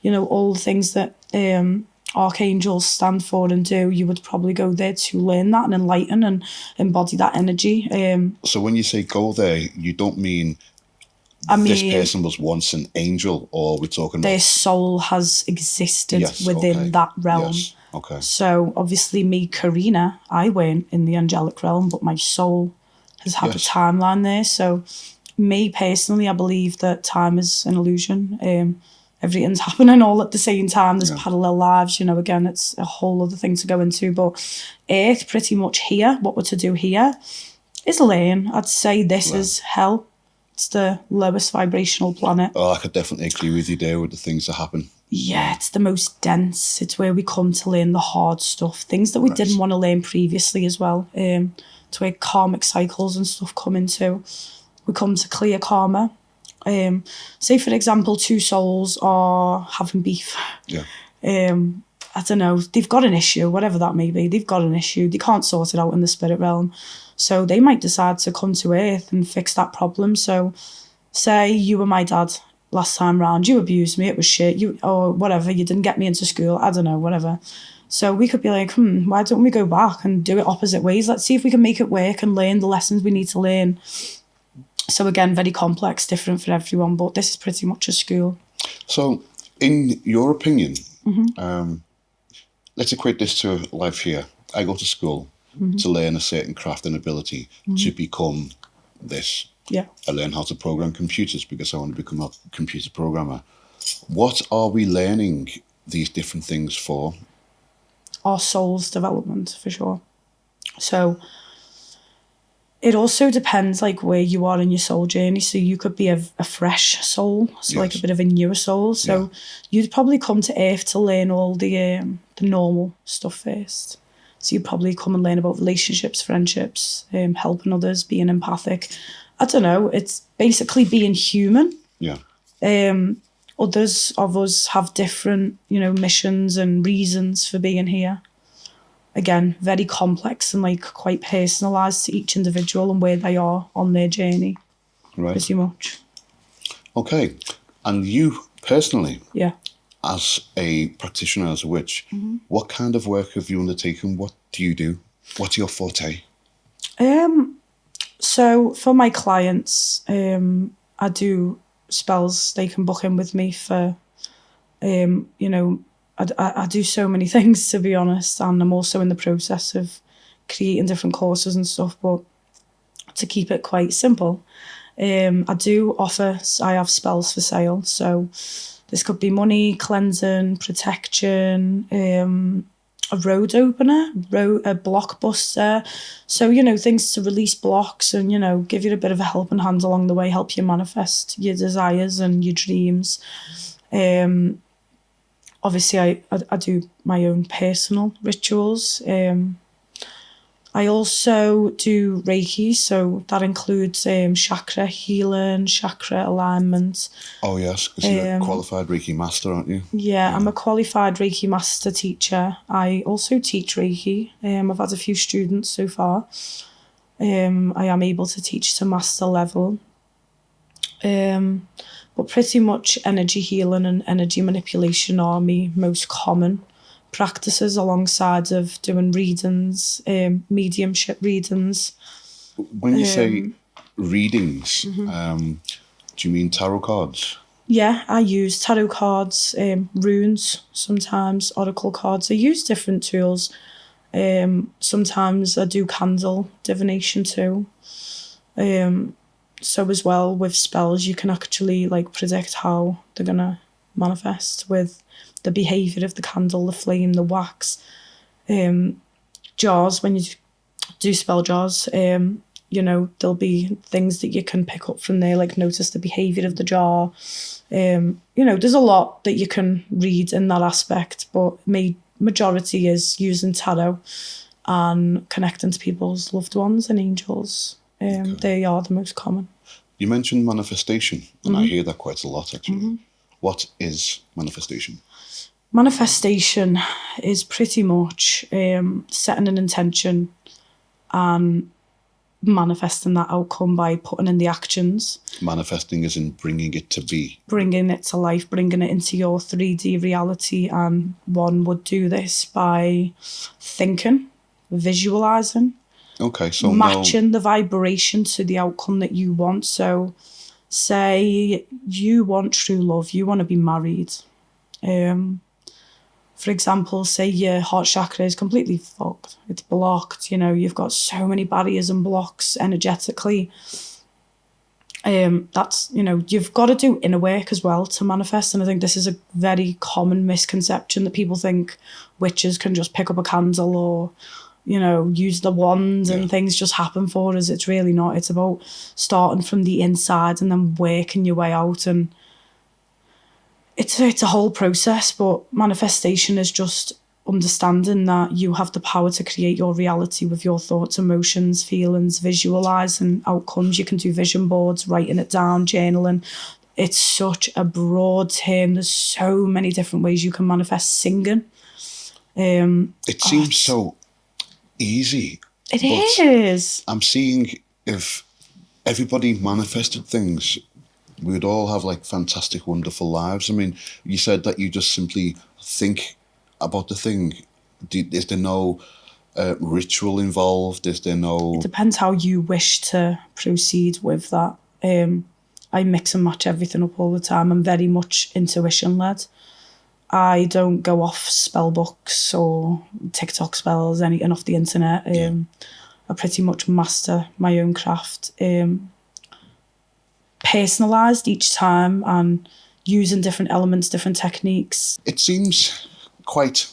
You know, all the things that archangels stand for and do, you would probably go there to learn that and enlighten and embody that energy. So when you say go there, you don't mean this person was once an angel, or we're talking about... Their soul has existed within that realm. Yes. Okay. So obviously me, Karina, I weren't in the angelic realm, but my soul has had a timeline there. So me personally, I believe that time is an illusion. Everything's happening all at the same time. There's parallel lives, you know, again, it's a whole other thing to go into. But Earth, pretty much here, what we're to do here is learn. I'd say this is hell. It's the lowest vibrational planet. Oh, I could definitely agree with you there with the things that happen. Yeah, it's the most dense. It's where we come to learn the hard stuff, things that we didn't want to learn previously as well. It's where karmic cycles and stuff come into. We come to clear karma. Say, for example, 2 souls are having beef. Yeah. I don't know, they've got an issue, whatever that may be. They've got an issue. They can't sort it out in the spirit realm. So they might decide to come to Earth and fix that problem. So say you were my dad last time round, you abused me, it was shit, or whatever, you didn't get me into school, I don't know, whatever. So we could be like, why don't we go back and do it opposite ways? Let's see if we can make it work and learn the lessons we need to learn. So again, very complex, different for everyone, but this is pretty much a school. So in your opinion, let's equate this to life here. I go to school to learn a certain craft and ability to become this. Yeah. I learn how to program computers because I want to become a computer programmer. What are we learning these different things for? Our soul's development, for sure. So it also depends like where you are in your soul journey. So you could be a fresh soul, so like a bit of a newer soul. So you'd probably come to Earth to learn all the normal stuff first. So you'd probably come and learn about relationships, friendships, helping others, being empathic. I don't know, it's basically being human. Yeah. Others of us have different, missions and reasons for being here. Again, very complex and like quite personalised to each individual and where they are on their journey. Right. Pretty much. Okay. And you personally, yeah, as a practitioner, as a witch, what kind of work have you undertaken? What do you do? What's your forte? So for my clients, I do spells. They can book in with me for, I do so many things, to be honest, and I'm also in the process of creating different courses and stuff, but to keep it quite simple, I do offer, I have spells for sale. So this could be money, cleansing, protection, a road opener, a blockbuster. So, things to release blocks and, give you a bit of a helping hand along the way, help you manifest your desires and your dreams. Obviously, I do my own personal rituals. I also do Reiki, so that includes chakra healing, chakra alignment. Oh, yes, because you're a qualified Reiki Master, aren't you? Yeah, I'm a qualified Reiki Master teacher. I also teach Reiki. I've had a few students so far. I am able to teach to master level. But pretty much energy healing and energy manipulation are my most common practices, alongside of doing readings, mediumship readings. When you say readings, do you mean tarot cards? Yeah, I use tarot cards, runes, sometimes oracle cards. I use different tools. Sometimes I do candle divination too. So as well, with spells, you can actually predict how they're gonna manifest with the behaviour of the candle, the flame, the wax. Jars, when you do spell jars, there'll be things that you can pick up from there, like notice the behaviour of the jar. There's a lot that you can read in that aspect, but majority is using tarot and connecting to people's loved ones and angels. They are the most common. You mentioned manifestation, and I hear that quite a lot, actually. What is manifestation? Manifestation is pretty much setting an intention and manifesting that outcome by putting in the actions. Manifesting is in bringing it to be. Bringing it to life, bringing it into your 3D reality, and one would do this by thinking, visualising. Okay, so matching the vibration to the outcome that you want. So say you want true love, you want to be married. For example, say your heart chakra is completely fucked. It's blocked, you've got so many barriers and blocks energetically. That's, you've got to do inner work as well to manifest. And I think this is a very common misconception, that people think witches can just pick up a candle or use the wand and things just happen for us. It's really not. It's about starting from the inside and then working your way out. And it's a whole process, but manifestation is just understanding that you have the power to create your reality with your thoughts, emotions, feelings, visualising outcomes. You can do vision boards, writing it down, journaling. It's such a broad term. There's so many different ways you can manifest. Singing. It seems so easy. It is. I'm seeing if everybody manifested things, we would all have fantastic, wonderful lives. I mean, you said that you just simply think about the thing. Is there no ritual involved? Is there no... It depends how you wish to proceed with that. I mix and match everything up all the time. I'm very much intuition led. I don't go off spell books or TikTok spells, anything off the internet. I pretty much master my own craft. Personalised each time and using different elements, different techniques. It seems quite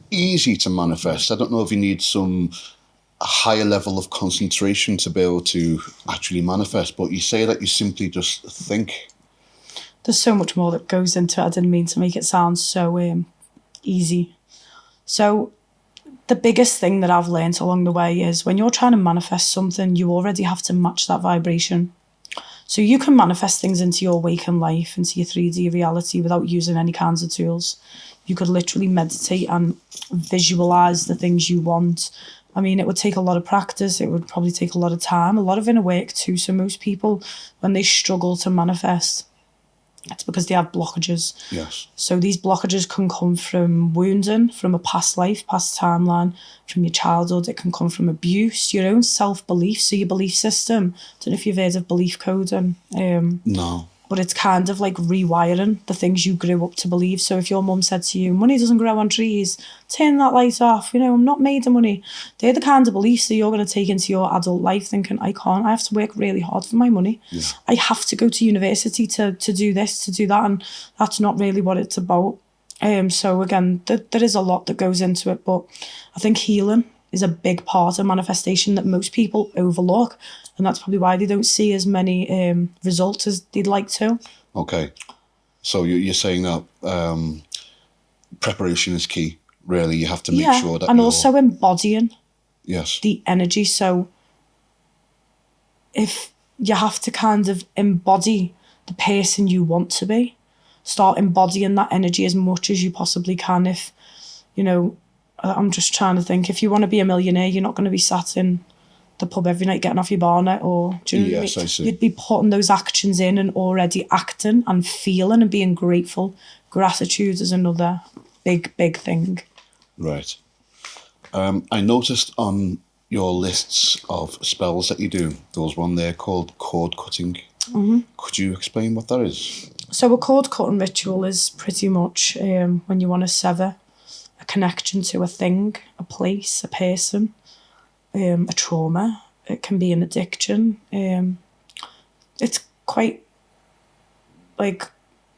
easy to manifest. I don't know if you need some higher level of concentration to be able to actually manifest, but you say that you simply just think. There's so much more that goes into it. I didn't mean to make it sound so easy. So the biggest thing that I've learned along the way is when you're trying to manifest something, you already have to match that vibration. So you can manifest things into your waking life, into your 3D reality without using any kinds of tools. You could literally meditate and visualise the things you want. I mean, it would take a lot of practice. It would probably take a lot of time, a lot of inner work too. So most people, when they struggle to manifest, it's because they have blockages. Yes. So these blockages can come from wounding, from a past life, past timeline, from your childhood. It can come from abuse, your own self-belief, so your belief system. I don't know if you've heard of belief coding. No. but it's kind of like rewiring the things you grew up to believe. So if your mum said to you, money doesn't grow on trees, turn that light off, you know, I'm not made of money. They're the kind of beliefs that you're going to take into your adult life thinking, I have to work really hard for my money. Yeah. I have to go to university to do this, to do that. And that's not really what it's about. So again, there is a lot that goes into it, but I think healing is a big part of manifestation that most people overlook. And that's probably why they don't see as many results as they'd like to. Okay. So you're saying that preparation is key, really. You have to make sure that and also embodying yes, the energy. So if you have to kind of embody the person you want to be, start embodying that energy as much as you possibly can. If, you know, I'm just trying to think, if you want to be a millionaire, you're not going to be sat in the pub every night getting off your barnet, or do you know what I mean? I see. You'd be putting those actions in and already acting and feeling and being grateful. Gratitude is another big thing. Right. I noticed on your lists of spells that you do, there was one there called cord cutting. Mm-hmm. Could you explain what that is? So a cord cutting ritual is pretty much when you want to sever a connection to a thing, a place, a person, a trauma. It can be an addiction. It's quite, like,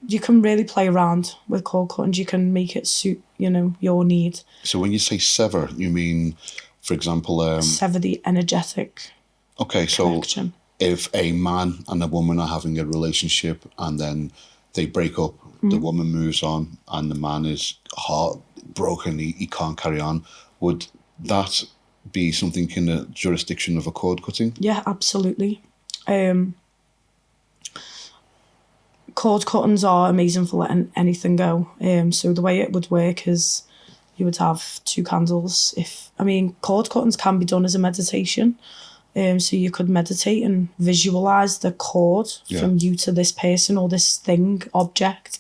you can really play around with cord cutting. You can make it suit, you know, your need. So when you say sever, you mean, for example... sever the energetic connection. So if a man and a woman are having a relationship and then they break up, the woman moves on and the man is heartbroken, he can't carry on, would that be something in the jurisdiction of a cord cutting? Yeah, absolutely. Cord cuttings are amazing for letting anything go. So the way it would work is you would have 2 candles. Cord cuttings can be done as a meditation. So you could meditate and visualise the cord from you to this person or this thing, object,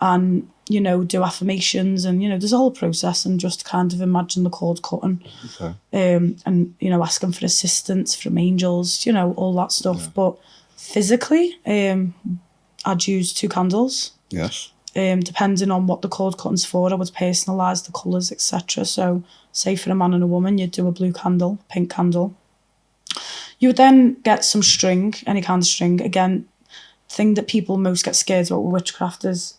and, you know, do affirmations, and, you know, there's a whole process, and just kind of imagine the cord cutting. Okay. And, you know, asking for assistance from angels, you know, all that stuff. Yeah. But physically, I'd use 2 candles. Yes. Depending on what the cord cutting's for, I would personalise the colours, etc. So, say for a man and a woman, you'd do a blue candle, pink candle. You would then get some string, any kind of string. Again, the thing that people most get scared about with witchcraft is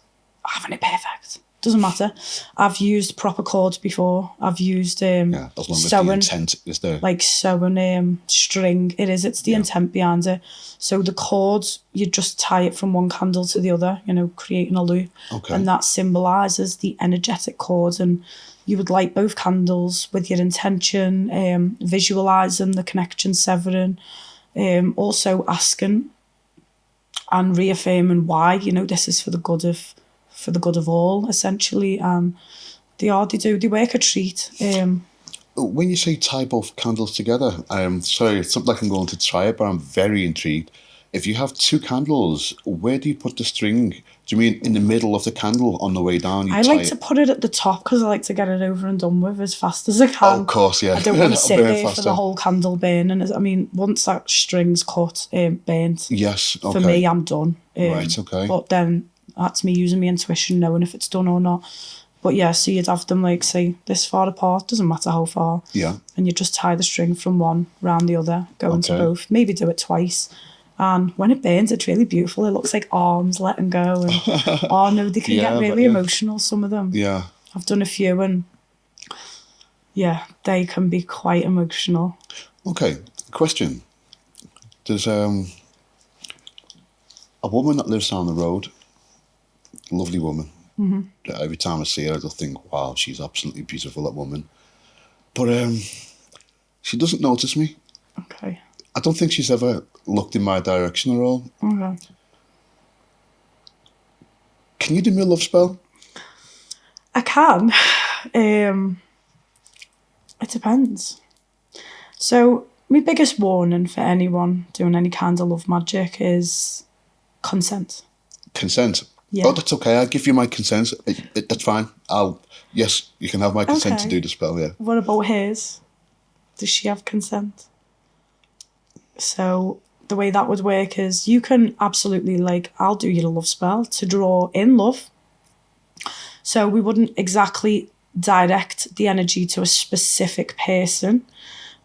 having it perfect. Doesn't matter. I've used proper cords before. I've used as long as the intent is there. Like sewing string. It's the intent behind it. So the cords, you just tie it from one candle to the other, you know, creating a loop. Okay. And that symbolises the energetic cord. And you would light both candles with your intention, visualising the connection severing, also asking and reaffirming why, you know, this is for the good of all, essentially. They work a treat. When you say tie both candles together, sorry, it's not like I'm going to try it, but I'm very intrigued. If you have 2 candles, where do you put the string? Do you mean in the middle of the candle on the way down? I like to put it at the top because I like to get it over and done with as fast as I can. Oh, of course, yeah. I don't want to sit there for the whole candle burning. I mean, once that string's cut, burnt, yes, okay. For me, I'm done. Right, okay. But then that's me using my intuition, knowing if it's done or not. But yeah, so you'd have them, like, say, this far apart, doesn't matter how far. Yeah. And you just tie the string from one round the other, go into both. Maybe do it twice. And when it burns, it's really beautiful. It looks like arms letting go. And oh no, they can get really emotional, some of them. Yeah. I've done a few, and yeah, they can be quite emotional. Okay, question. There's a woman that lives down the road, lovely woman. Mm-hmm. Every time I see her, I just think, wow, she's absolutely beautiful, that woman. But she doesn't notice me. Okay. I don't think she's ever looked in my direction at all. Okay. Can you do me a love spell? I can. It depends. So my biggest warning for anyone doing any kind of love magic is consent. Consent? Yeah. Oh, that's okay. I'll give you my consent. That's fine. Yes, you can have my consent to do the spell, yeah. What about hers? Does she have consent? So the way that would work is you can absolutely, like, I'll do your love spell to draw in love. So we wouldn't exactly direct the energy to a specific person,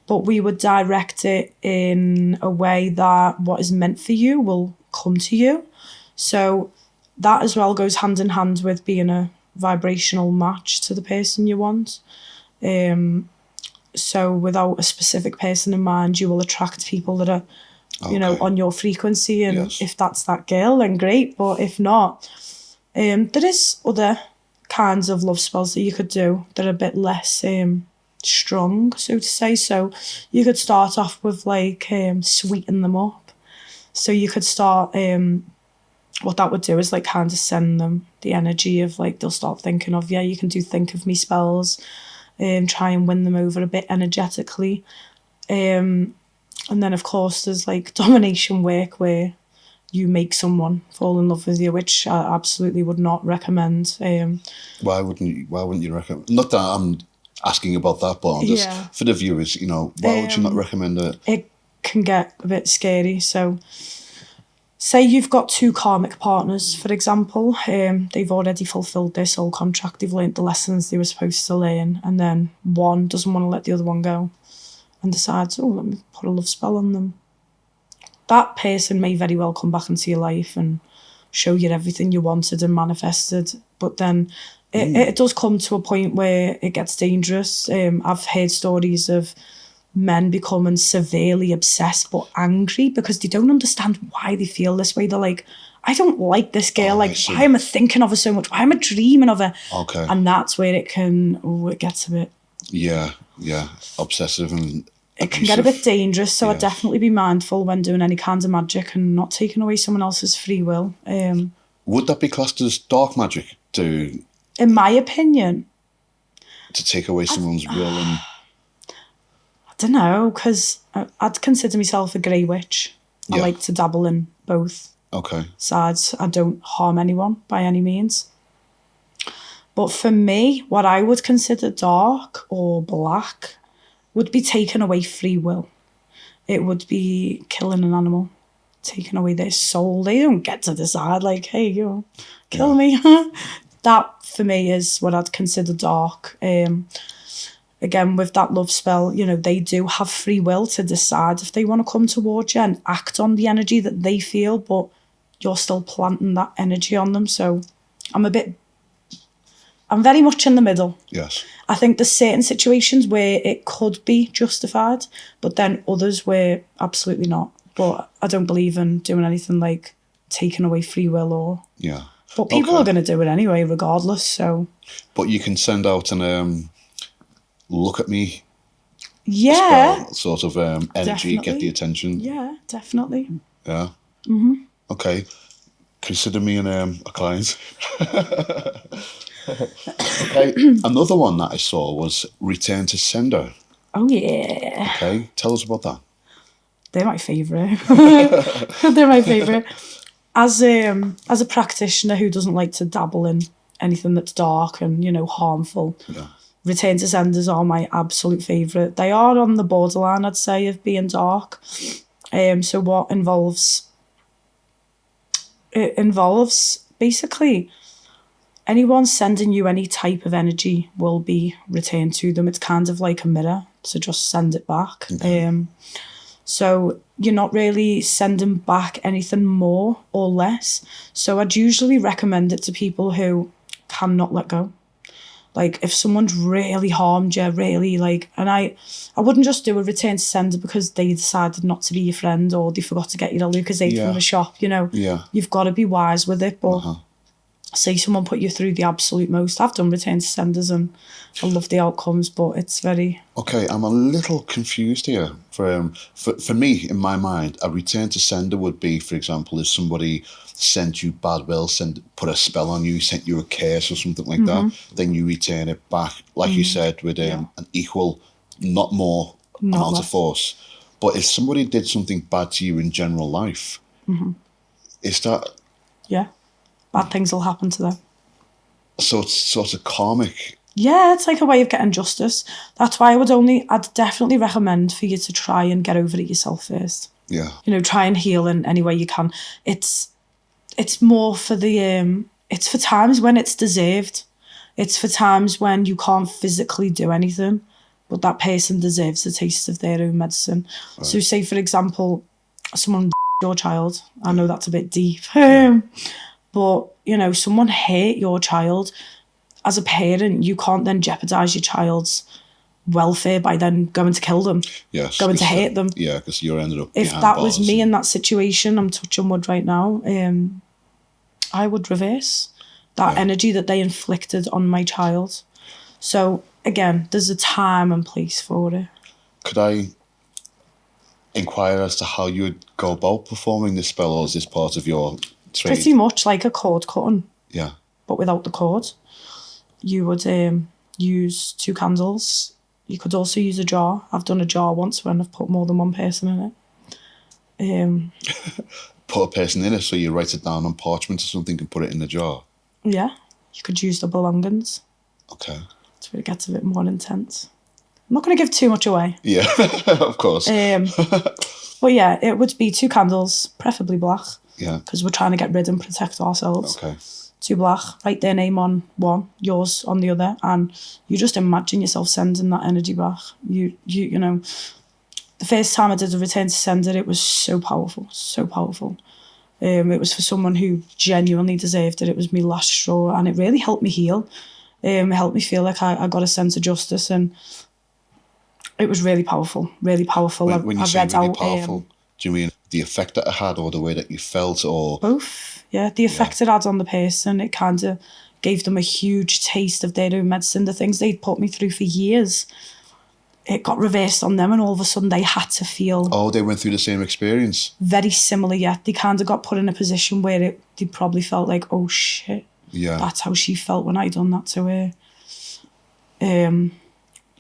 but we would direct it in a way that what is meant for you will come to you. So that as well goes hand in hand with being a vibrational match to the person you want. So without a specific person in mind, you will attract people that are, you know, on your frequency. And if that's that girl, then great. But if not, there is other kinds of love spells that you could do that are a bit less strong, so to say. So you could start off with, like, sweeten them up. So you could start, what that would do is, like, kind of send them the energy of, like, they'll start thinking of, you can do think of me spells, try and win them over a bit energetically. And then, of course, there's, like, domination work where you make someone fall in love with you, which I absolutely would not recommend. Why wouldn't you recommend? Not that I'm asking about that, but I'm just for the viewers, you know, why would you not recommend it? It can get a bit scary. So say you've got two karmic partners, for example, they've already fulfilled their soul contract, they've learnt the lessons they were supposed to learn, and then one doesn't want to let the other one go and decides, let me put a love spell on them. That person may very well come back into your life and show you everything you wanted and manifested, but then it does come to a point where it gets dangerous. I've heard stories of men becoming severely obsessed but angry because they don't understand why they feel this way. They're like, I don't like this girl. Why am I thinking of her so much? Why am I dreaming of her? Okay. And that's where it gets a bit... Yeah, obsessive and it can get a bit dangerous, so I'd definitely be mindful when doing any kinds of magic and not taking away someone else's free will. Would that be classed as dark magic in my opinion? To take away someone's will and... I don't know, because I'd consider myself a grey witch. I like to dabble in both sides. I don't harm anyone by any means. But for me, what I would consider dark or black would be taking away free will. It would be killing an animal, taking away their soul. They don't get to decide, like, hey, you kill me. That, for me, is what I'd consider dark. Again, with that love spell, you know, they do have free will to decide if they want to come towards you and act on the energy that they feel, but you're still planting that energy on them. So I'm very much in the middle. Yes. I think there's certain situations where it could be justified, but then others where absolutely not. But I don't believe in doing anything like taking away free will or... Yeah. But people are going to do it anyway, regardless, so... But you can send out an look at me spell, sort of energy, get the attention. Yeah, definitely. Yeah? Mm-hmm. Okay. Consider me a client. Okay. Another one that I saw was Return to Sender. Oh, yeah. Okay. Tell us about that. They're my favourite. They're my favourite. As a practitioner who doesn't like to dabble in anything that's dark and, you know, harmful, Return to Senders are my absolute favourite. They are on the borderline, I'd say, of being dark. So what involves... It involves, basically... anyone sending you any type of energy will be returned to them. It's kind of like a mirror, so just send it back. Okay. So you're not really sending back anything more or less. So I'd usually recommend it to people who cannot let go. Like if someone's really harmed you, really like, and I wouldn't just do a return to sender because they decided not to be your friend or they forgot to get you a Lucozade from the shop, you know. Yeah. You've got to be wise with it, but... say someone put you through the absolute most. I've done return to senders and I love the outcomes, but it's very... Okay, I'm a little confused here. For me, in my mind, a return to sender would be, for example, if somebody sent you bad will, put a spell on you, sent you a curse or something like that, then you return it back, like you said, with an equal, not more amount of force. But if somebody did something bad to you in general life, is that... Yeah. Bad things will happen to them. So it's sort of karmic. Yeah, it's like a way of getting justice. That's why I'd definitely recommend for you to try and get over it yourself first. Yeah. You know, try and heal in any way you can. It's more for the it's for times when it's deserved. It's for times when you can't physically do anything, but that person deserves a taste of their own medicine. Right. So say, for example, someone your child. I know that's a bit deep. But, you know, someone hurt your child. As a parent, you can't then jeopardise your child's welfare by then going to kill them. Yes. Going to hate them. Yeah, because you're ended up if that was me in that situation, I'm touching wood right now, I would reverse that energy that they inflicted on my child. So, again, there's a time and place for it. Could I inquire as to how you would go about performing this spell, or is this part of your trade? Pretty much like a cord cutting. Yeah. But without the cord. You would use 2 candles. You could also use a jar. I've done a jar once when I've put more than one person in it. Put a person in it, so you write it down on parchment or something and put it in the jar? Yeah. You could use the belongings. Okay. That's where it gets a bit more intense. I'm not going to give too much away. Yeah, of course. But yeah, it would be 2 candles, preferably black. Yeah. Because we're trying to get rid and protect ourselves. Okay. 2 black, write their name on one, yours on the other, and you just imagine yourself sending that energy back. You know, the first time I did a return to sender, it was so powerful, so powerful. It was for someone who genuinely deserved it. It was my last straw, and it really helped me heal. It helped me feel like I got a sense of justice, and it was really powerful, really powerful. When you say really powerful, do you mean the effect that it had, or the way that you felt, or both? Yeah, the effect it had on the person, it kind of gave them a huge taste of their own medicine. The things they'd put me through for years, it got reversed on them, and all of a sudden they had to feel... Oh, they went through the same experience? Very similar, yeah. They kind of got put in a position where they probably felt like, oh shit, yeah, that's how she felt when I done that to her.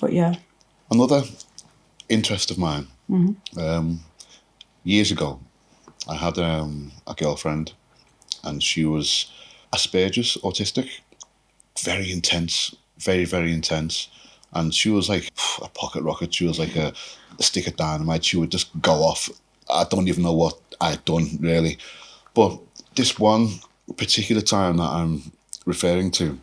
But yeah. Another interest of mine, years ago, I had a girlfriend, and she was Asperger's, autistic, very intense, very, very intense. And she was like a pocket rocket. She was like a stick of dynamite. She would just go off. I don't even know what I'd done, really. But this one particular time that I'm referring to,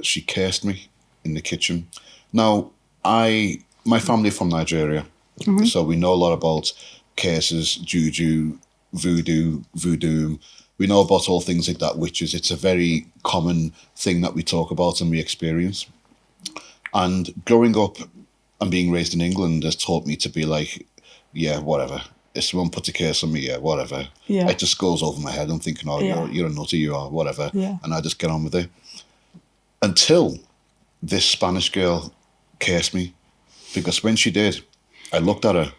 she cursed me in the kitchen. Now, my family from Nigeria, so we know a lot about curses, juju, voodoo. We know about all things like that, witches. It's a very common thing that we talk about and we experience. And growing up and being raised in England has taught me to be like, yeah, whatever. If someone puts a curse on me, yeah, whatever. Yeah. It just goes over my head. I'm thinking, oh, you're a nutter, you are, whatever. Yeah. And I just get on with it. Until this Spanish girl cursed me. Because when she did, I looked at her,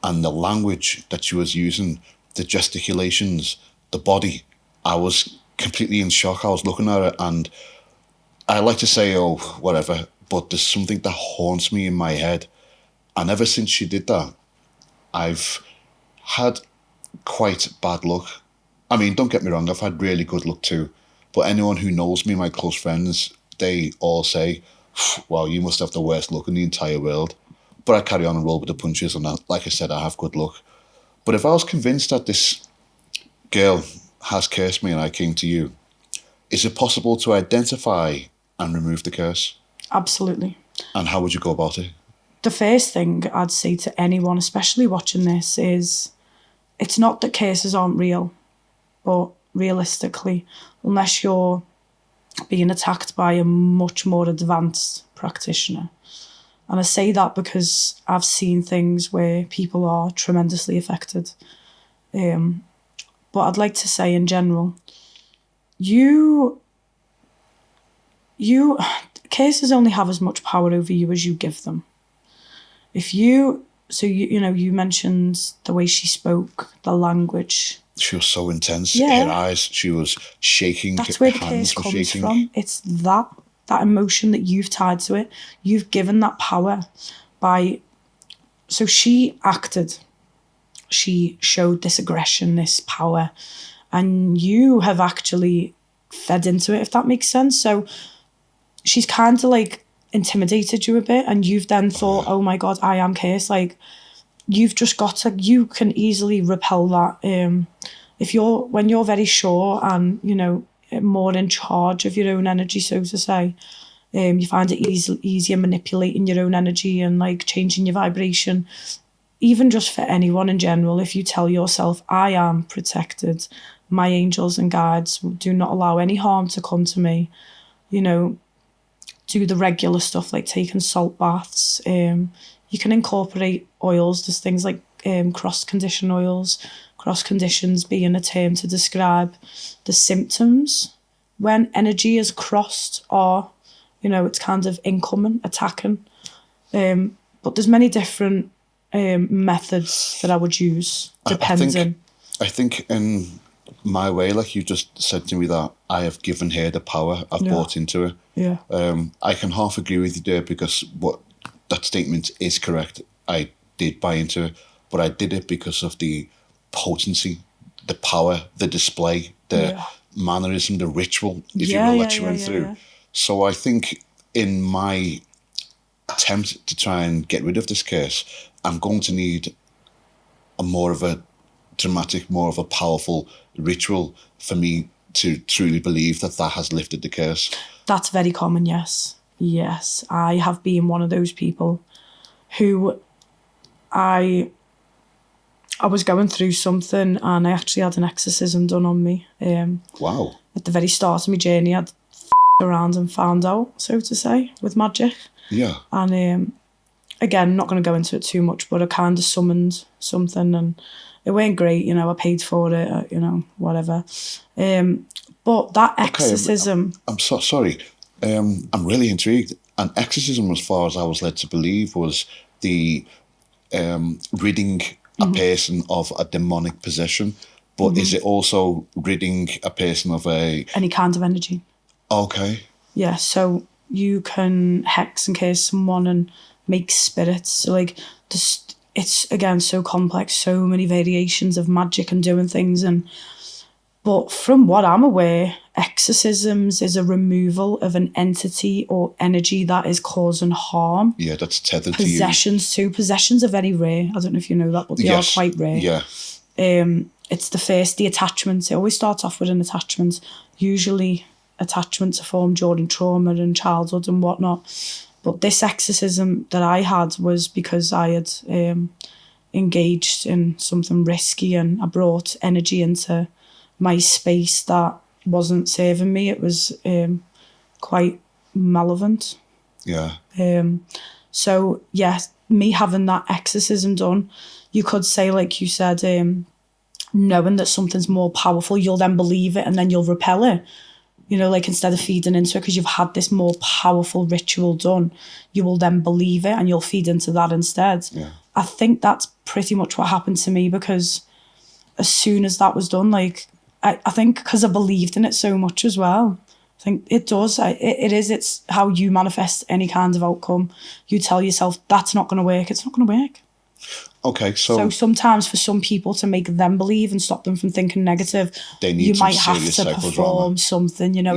and the language that she was using, the gesticulations, the body, I was completely in shock. I was looking at her, and I like to say, oh, whatever, but there's something that haunts me in my head. And ever since she did that, I've had quite bad luck. I mean, don't get me wrong, I've had really good luck too. But anyone who knows me, my close friends, they all say, wow, you must have the worst luck in the entire world. But I carry on and roll with the punches, and like I said, I have good luck. But if I was convinced that this girl has cursed me and I came to you, is it possible to identify and remove the curse? Absolutely. And how would you go about it? The first thing I'd say to anyone, especially watching this, is it's not that curses aren't real, but realistically, unless you're being attacked by a much more advanced practitioner. And I say that because I've seen things where people are tremendously affected. But I'd like to say in general, cases only have as much power over you as you give them. You mentioned the way she spoke, the language. She was so intense. Yeah. Her eyes, she was shaking. That's where the case comes from. It's that emotion that you've tied to it. You've given that power by... So she acted. She showed this aggression, this power, and you have actually fed into it, if that makes sense. So she's kind of like intimidated you a bit, and you've then thought, oh my God, I am cursed. Like, you've just got to, you can easily repel that. When you're very sure and, you know, more in charge of your own energy, so to say, you find it easier manipulating your own energy and like changing your vibration. Even just for anyone in general, if you tell yourself, I am protected, my angels and guides do not allow any harm to come to me, you know, do the regular stuff like taking salt baths. You can incorporate oils. There's things like cross-condition oils. Cross-conditions being a term to describe the symptoms when energy is crossed, or, you know, it's kind of incoming, attacking. But there's many different methods that I would use, depending. I think in my way, like you just said to me, that I have given her the power, I've bought into it. Yeah. I can half agree with you there, because what that statement is correct. I did buy into it, but I did it because of the potency, the power, the display, the mannerism, the ritual, if you will, that you went through. So I think in my attempt to try and get rid of this curse, I'm going to need a more of a dramatic, more of a powerful ritual for me to truly believe that that has lifted the curse. That's very common, yes. Yes, I have been one of those people who I was going through something and I actually had an exorcism done on me. Wow. At the very start of my journey, I'd around and found out, so to say, with magic. Yeah. And again, not going to go into it too much, but I kind of summoned something and it weren't great, you know, I paid for it, you know, whatever. But that exorcism... Okay, I'm so sorry. I'm really intrigued. An exorcism, as far as I was led to believe, was the ridding a person of a demonic possession. But is it also ridding a person of any kind of energy? Okay. Yeah, so you can hex and curse someone and make spirits. So like, it's again so complex, so many variations of magic and doing things. But from what I'm aware, exorcisms is a removal of an entity or energy that is causing harm. Yeah, that's tethered to you. Possessions too. Possessions are very rare. I don't know if you know that, but they are quite rare. Yeah. It's the attachments. It always starts off with an attachment. Usually attachments are formed during trauma and childhood and whatnot. But this exorcism that I had was because I had engaged in something risky and I brought energy into my space that wasn't serving me. It was quite malevolent. Yeah. So, yes, me having that exorcism done, you could say, like you said, knowing that something's more powerful, you'll then believe it and then you'll repel it. You know, like instead of feeding into it, because you've had this more powerful ritual done, you will then believe it and you'll feed into that instead. Yeah. I think that's pretty much what happened to me, because as soon as that was done, like, I think because I believed in it so much as well. I think it does. It's how you manifest any kind of outcome. You tell yourself, that's not going to work. It's not going to work. Okay, so sometimes for some people, to make them believe and stop them from thinking negative, they need you some might have to perform something. You know,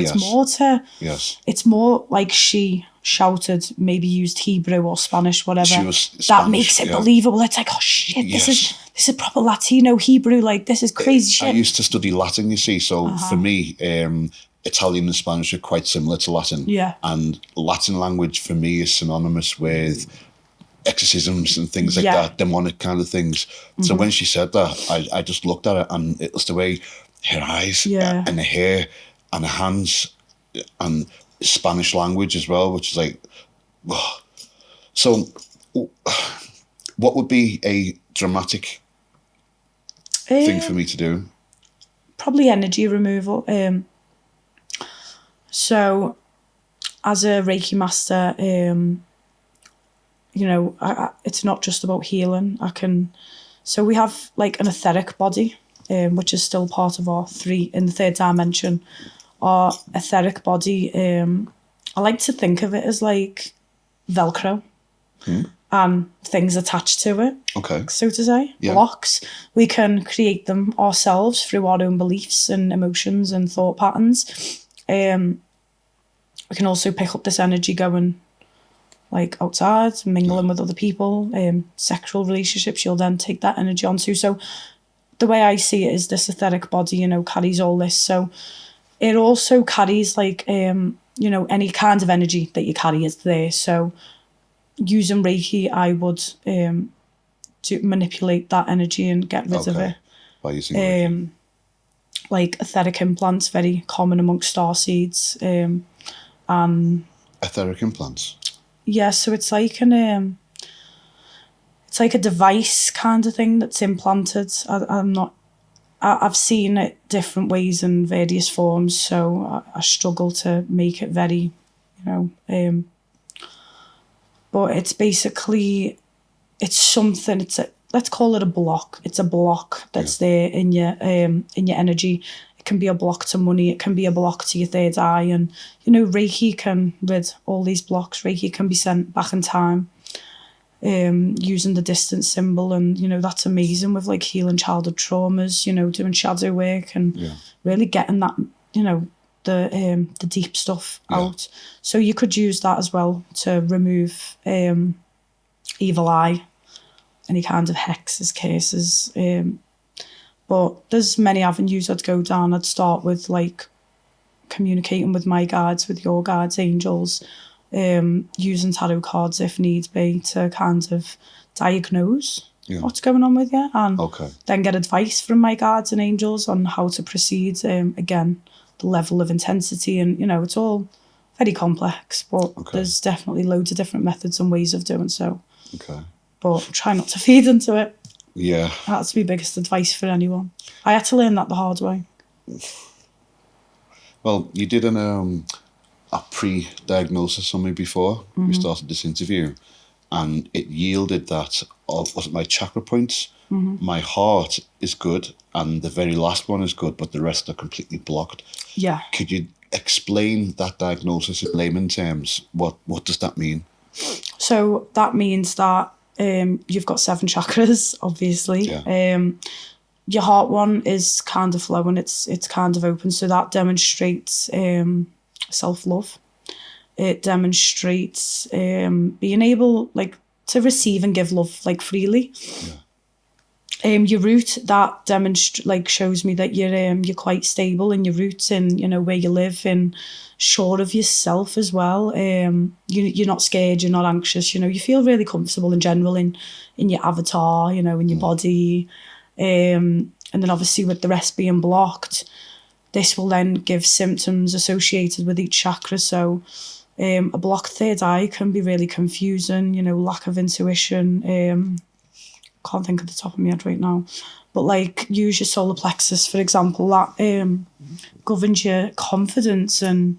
Yes. It's more like she shouted, maybe used Hebrew or Spanish, whatever. She was Spanish, that makes it believable. It's like, oh shit, this is proper Latino Hebrew. Like, this is crazy shit. I used to study Latin, you see, so for me, Italian and Spanish are quite similar to Latin. Yeah. And Latin language for me is synonymous with exorcisms and things like that, demonic kind of things. So when she said that, I just looked at it, and it was the way her eyes and her hair and her hands and Spanish language as well, which is like, oh. So what would be a dramatic thing for me to do? Probably energy removal. So as a Reiki Master, you know, it's not just about healing. So we have like an etheric body, which is still part of our in the third dimension. Our etheric body, I like to think of it as like Velcro and things attached to it. Okay. So to say, blocks. We can create them ourselves through our own beliefs and emotions and thought patterns. We can also pick up this energy going like outside, mingling with other people, sexual relationships, you'll then take that energy onto. So the way I see it is this etheric body, you know, carries all this. So it also carries like, you know, any kind of energy that you carry is there. So using Reiki, I would to manipulate that energy and get rid of it. By using Reiki. Like etheric implants, very common amongst starseeds. And Etheric implants? yeah, so it's like it's like a device kind of thing that's implanted. I've seen it different ways in various forms, so I struggle to make it very, you know, but it's basically, it's something, let's call it a block. It's a block that's there in your energy. It can be a block to money, it can be a block to your third eye, and you know, Reiki can rid all these blocks. Reiki can be sent back in time, using the distance symbol, and you know, that's amazing with like healing childhood traumas, you know, doing shadow work and really getting that, you know, the deep stuff out. So you could use that as well to remove evil eye, any kind of hexes, cases. But there's many avenues I'd go down. I'd start with like communicating with my guides, with your guides, angels, using tarot cards if need be to kind of diagnose what's going on with you, and then get advice from my guides and angels on how to proceed. Again, the level of intensity, and you know, it's all very complex, but there's definitely loads of different methods and ways of doing so. But try not to feed into it. That's my biggest advice for anyone. I had to learn that the hard way. Well, you did a pre-diagnosis on me before we started this interview, and it yielded that, was it my chakra points? My heart is good, and the very last one is good, but the rest are completely blocked. Could you explain that diagnosis in layman terms? What does that mean? So that means that you've got 7 chakras, obviously. Your heart one is kind of flowing, it's kind of open, so that demonstrates self-love. It demonstrates being able like to receive and give love like freely. Your root, that shows me that you're quite stable in your roots, and you know where you live, and sure of yourself as well. You're not scared, you're not anxious, you know, you feel really comfortable in general in your avatar, you know, in your body. And then obviously with the rest being blocked, this will then give symptoms associated with each chakra. So a blocked third eye can be really confusing, you know, lack of intuition. Can't think of the top of my head right now, but like use your solar plexus, for example, that governs your confidence and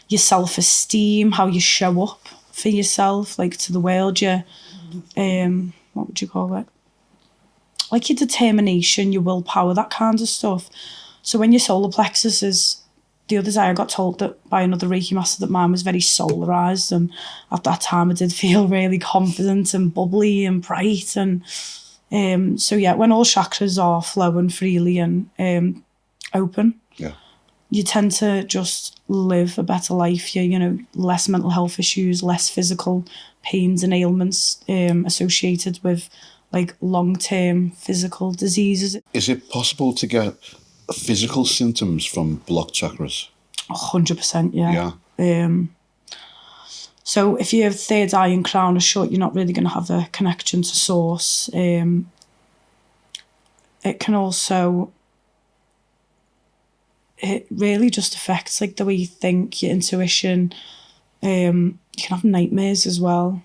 your self-esteem, how you show up for yourself, like to the world, your what would you call it? Like your determination, your willpower, that kind of stuff. So when your solar plexus is, the other day I got told that by another Reiki Master that mine was very solarized, and at that time I did feel really confident and bubbly and bright, and so yeah, when all chakras are flowing freely and open, you tend to just live a better life. You know, less mental health issues, less physical pains and ailments associated with like long-term physical diseases. Is it possible to get physical symptoms from blocked chakras? 100%, yeah. So if your third eye and crown are shut, you're not really going to have a connection to source. It can also, it really just affects like the way you think, your intuition. You can have nightmares as well.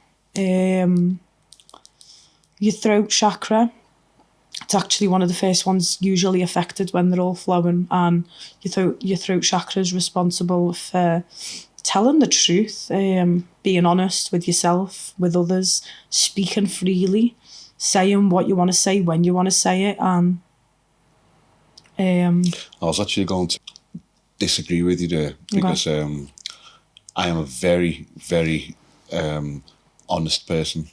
Your throat chakra, it's actually one of the first ones usually affected when they're all flowing, and your throat chakra is responsible for telling the truth, being honest with yourself, with others, speaking freely, saying what you want to say when you want to say it. And I was actually going to disagree with you there, because I am a very, very honest person.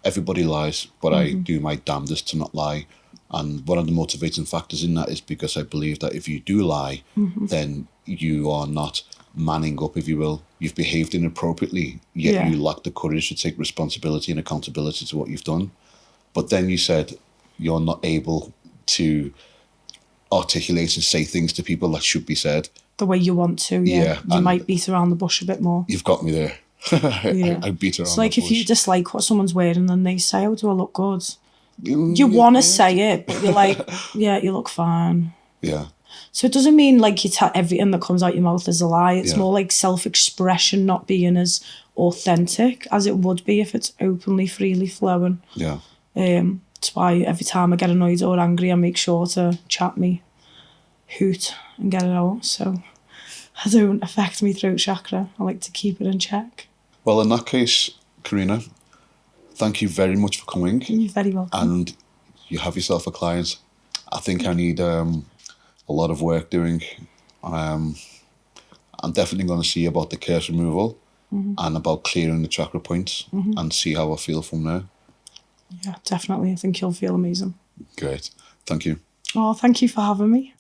Everybody lies, but I do my damnedest to not lie. And one of the motivating factors in that is because I believe that if you do lie, then you are not manning up, if you will. You've behaved inappropriately, yet Yeah. you lack the courage to take responsibility and accountability to what you've done. But then you said you're not able to articulate and say things to people that should be said. The way you want to, yeah. Yeah, You and- might beat around the bush a bit more. You've got me there. Yeah. I beat around It's like the if you bush. dislike what someone's wearing and they say, oh, do I look good? You want to say it, but you're like, yeah, you look fine. Yeah. So it doesn't mean like everything that comes out your mouth is a lie. It's Yeah. more like self-expression not being as authentic as it would be if it's openly, freely flowing. Yeah. That's why every time I get annoyed or angry, I make sure to chat me hoot and get it out. So I don't affect me throat chakra. I like to keep it in check. Well, in that case, Karina, thank you very much for coming. You're very welcome. And you have yourself a client. I think I need a lot of work doing. I'm definitely going to see about the curse removal and about clearing the chakra points and see how I feel from there. Yeah, definitely. I think you'll feel amazing. Great. Thank you. Oh, thank you for having me.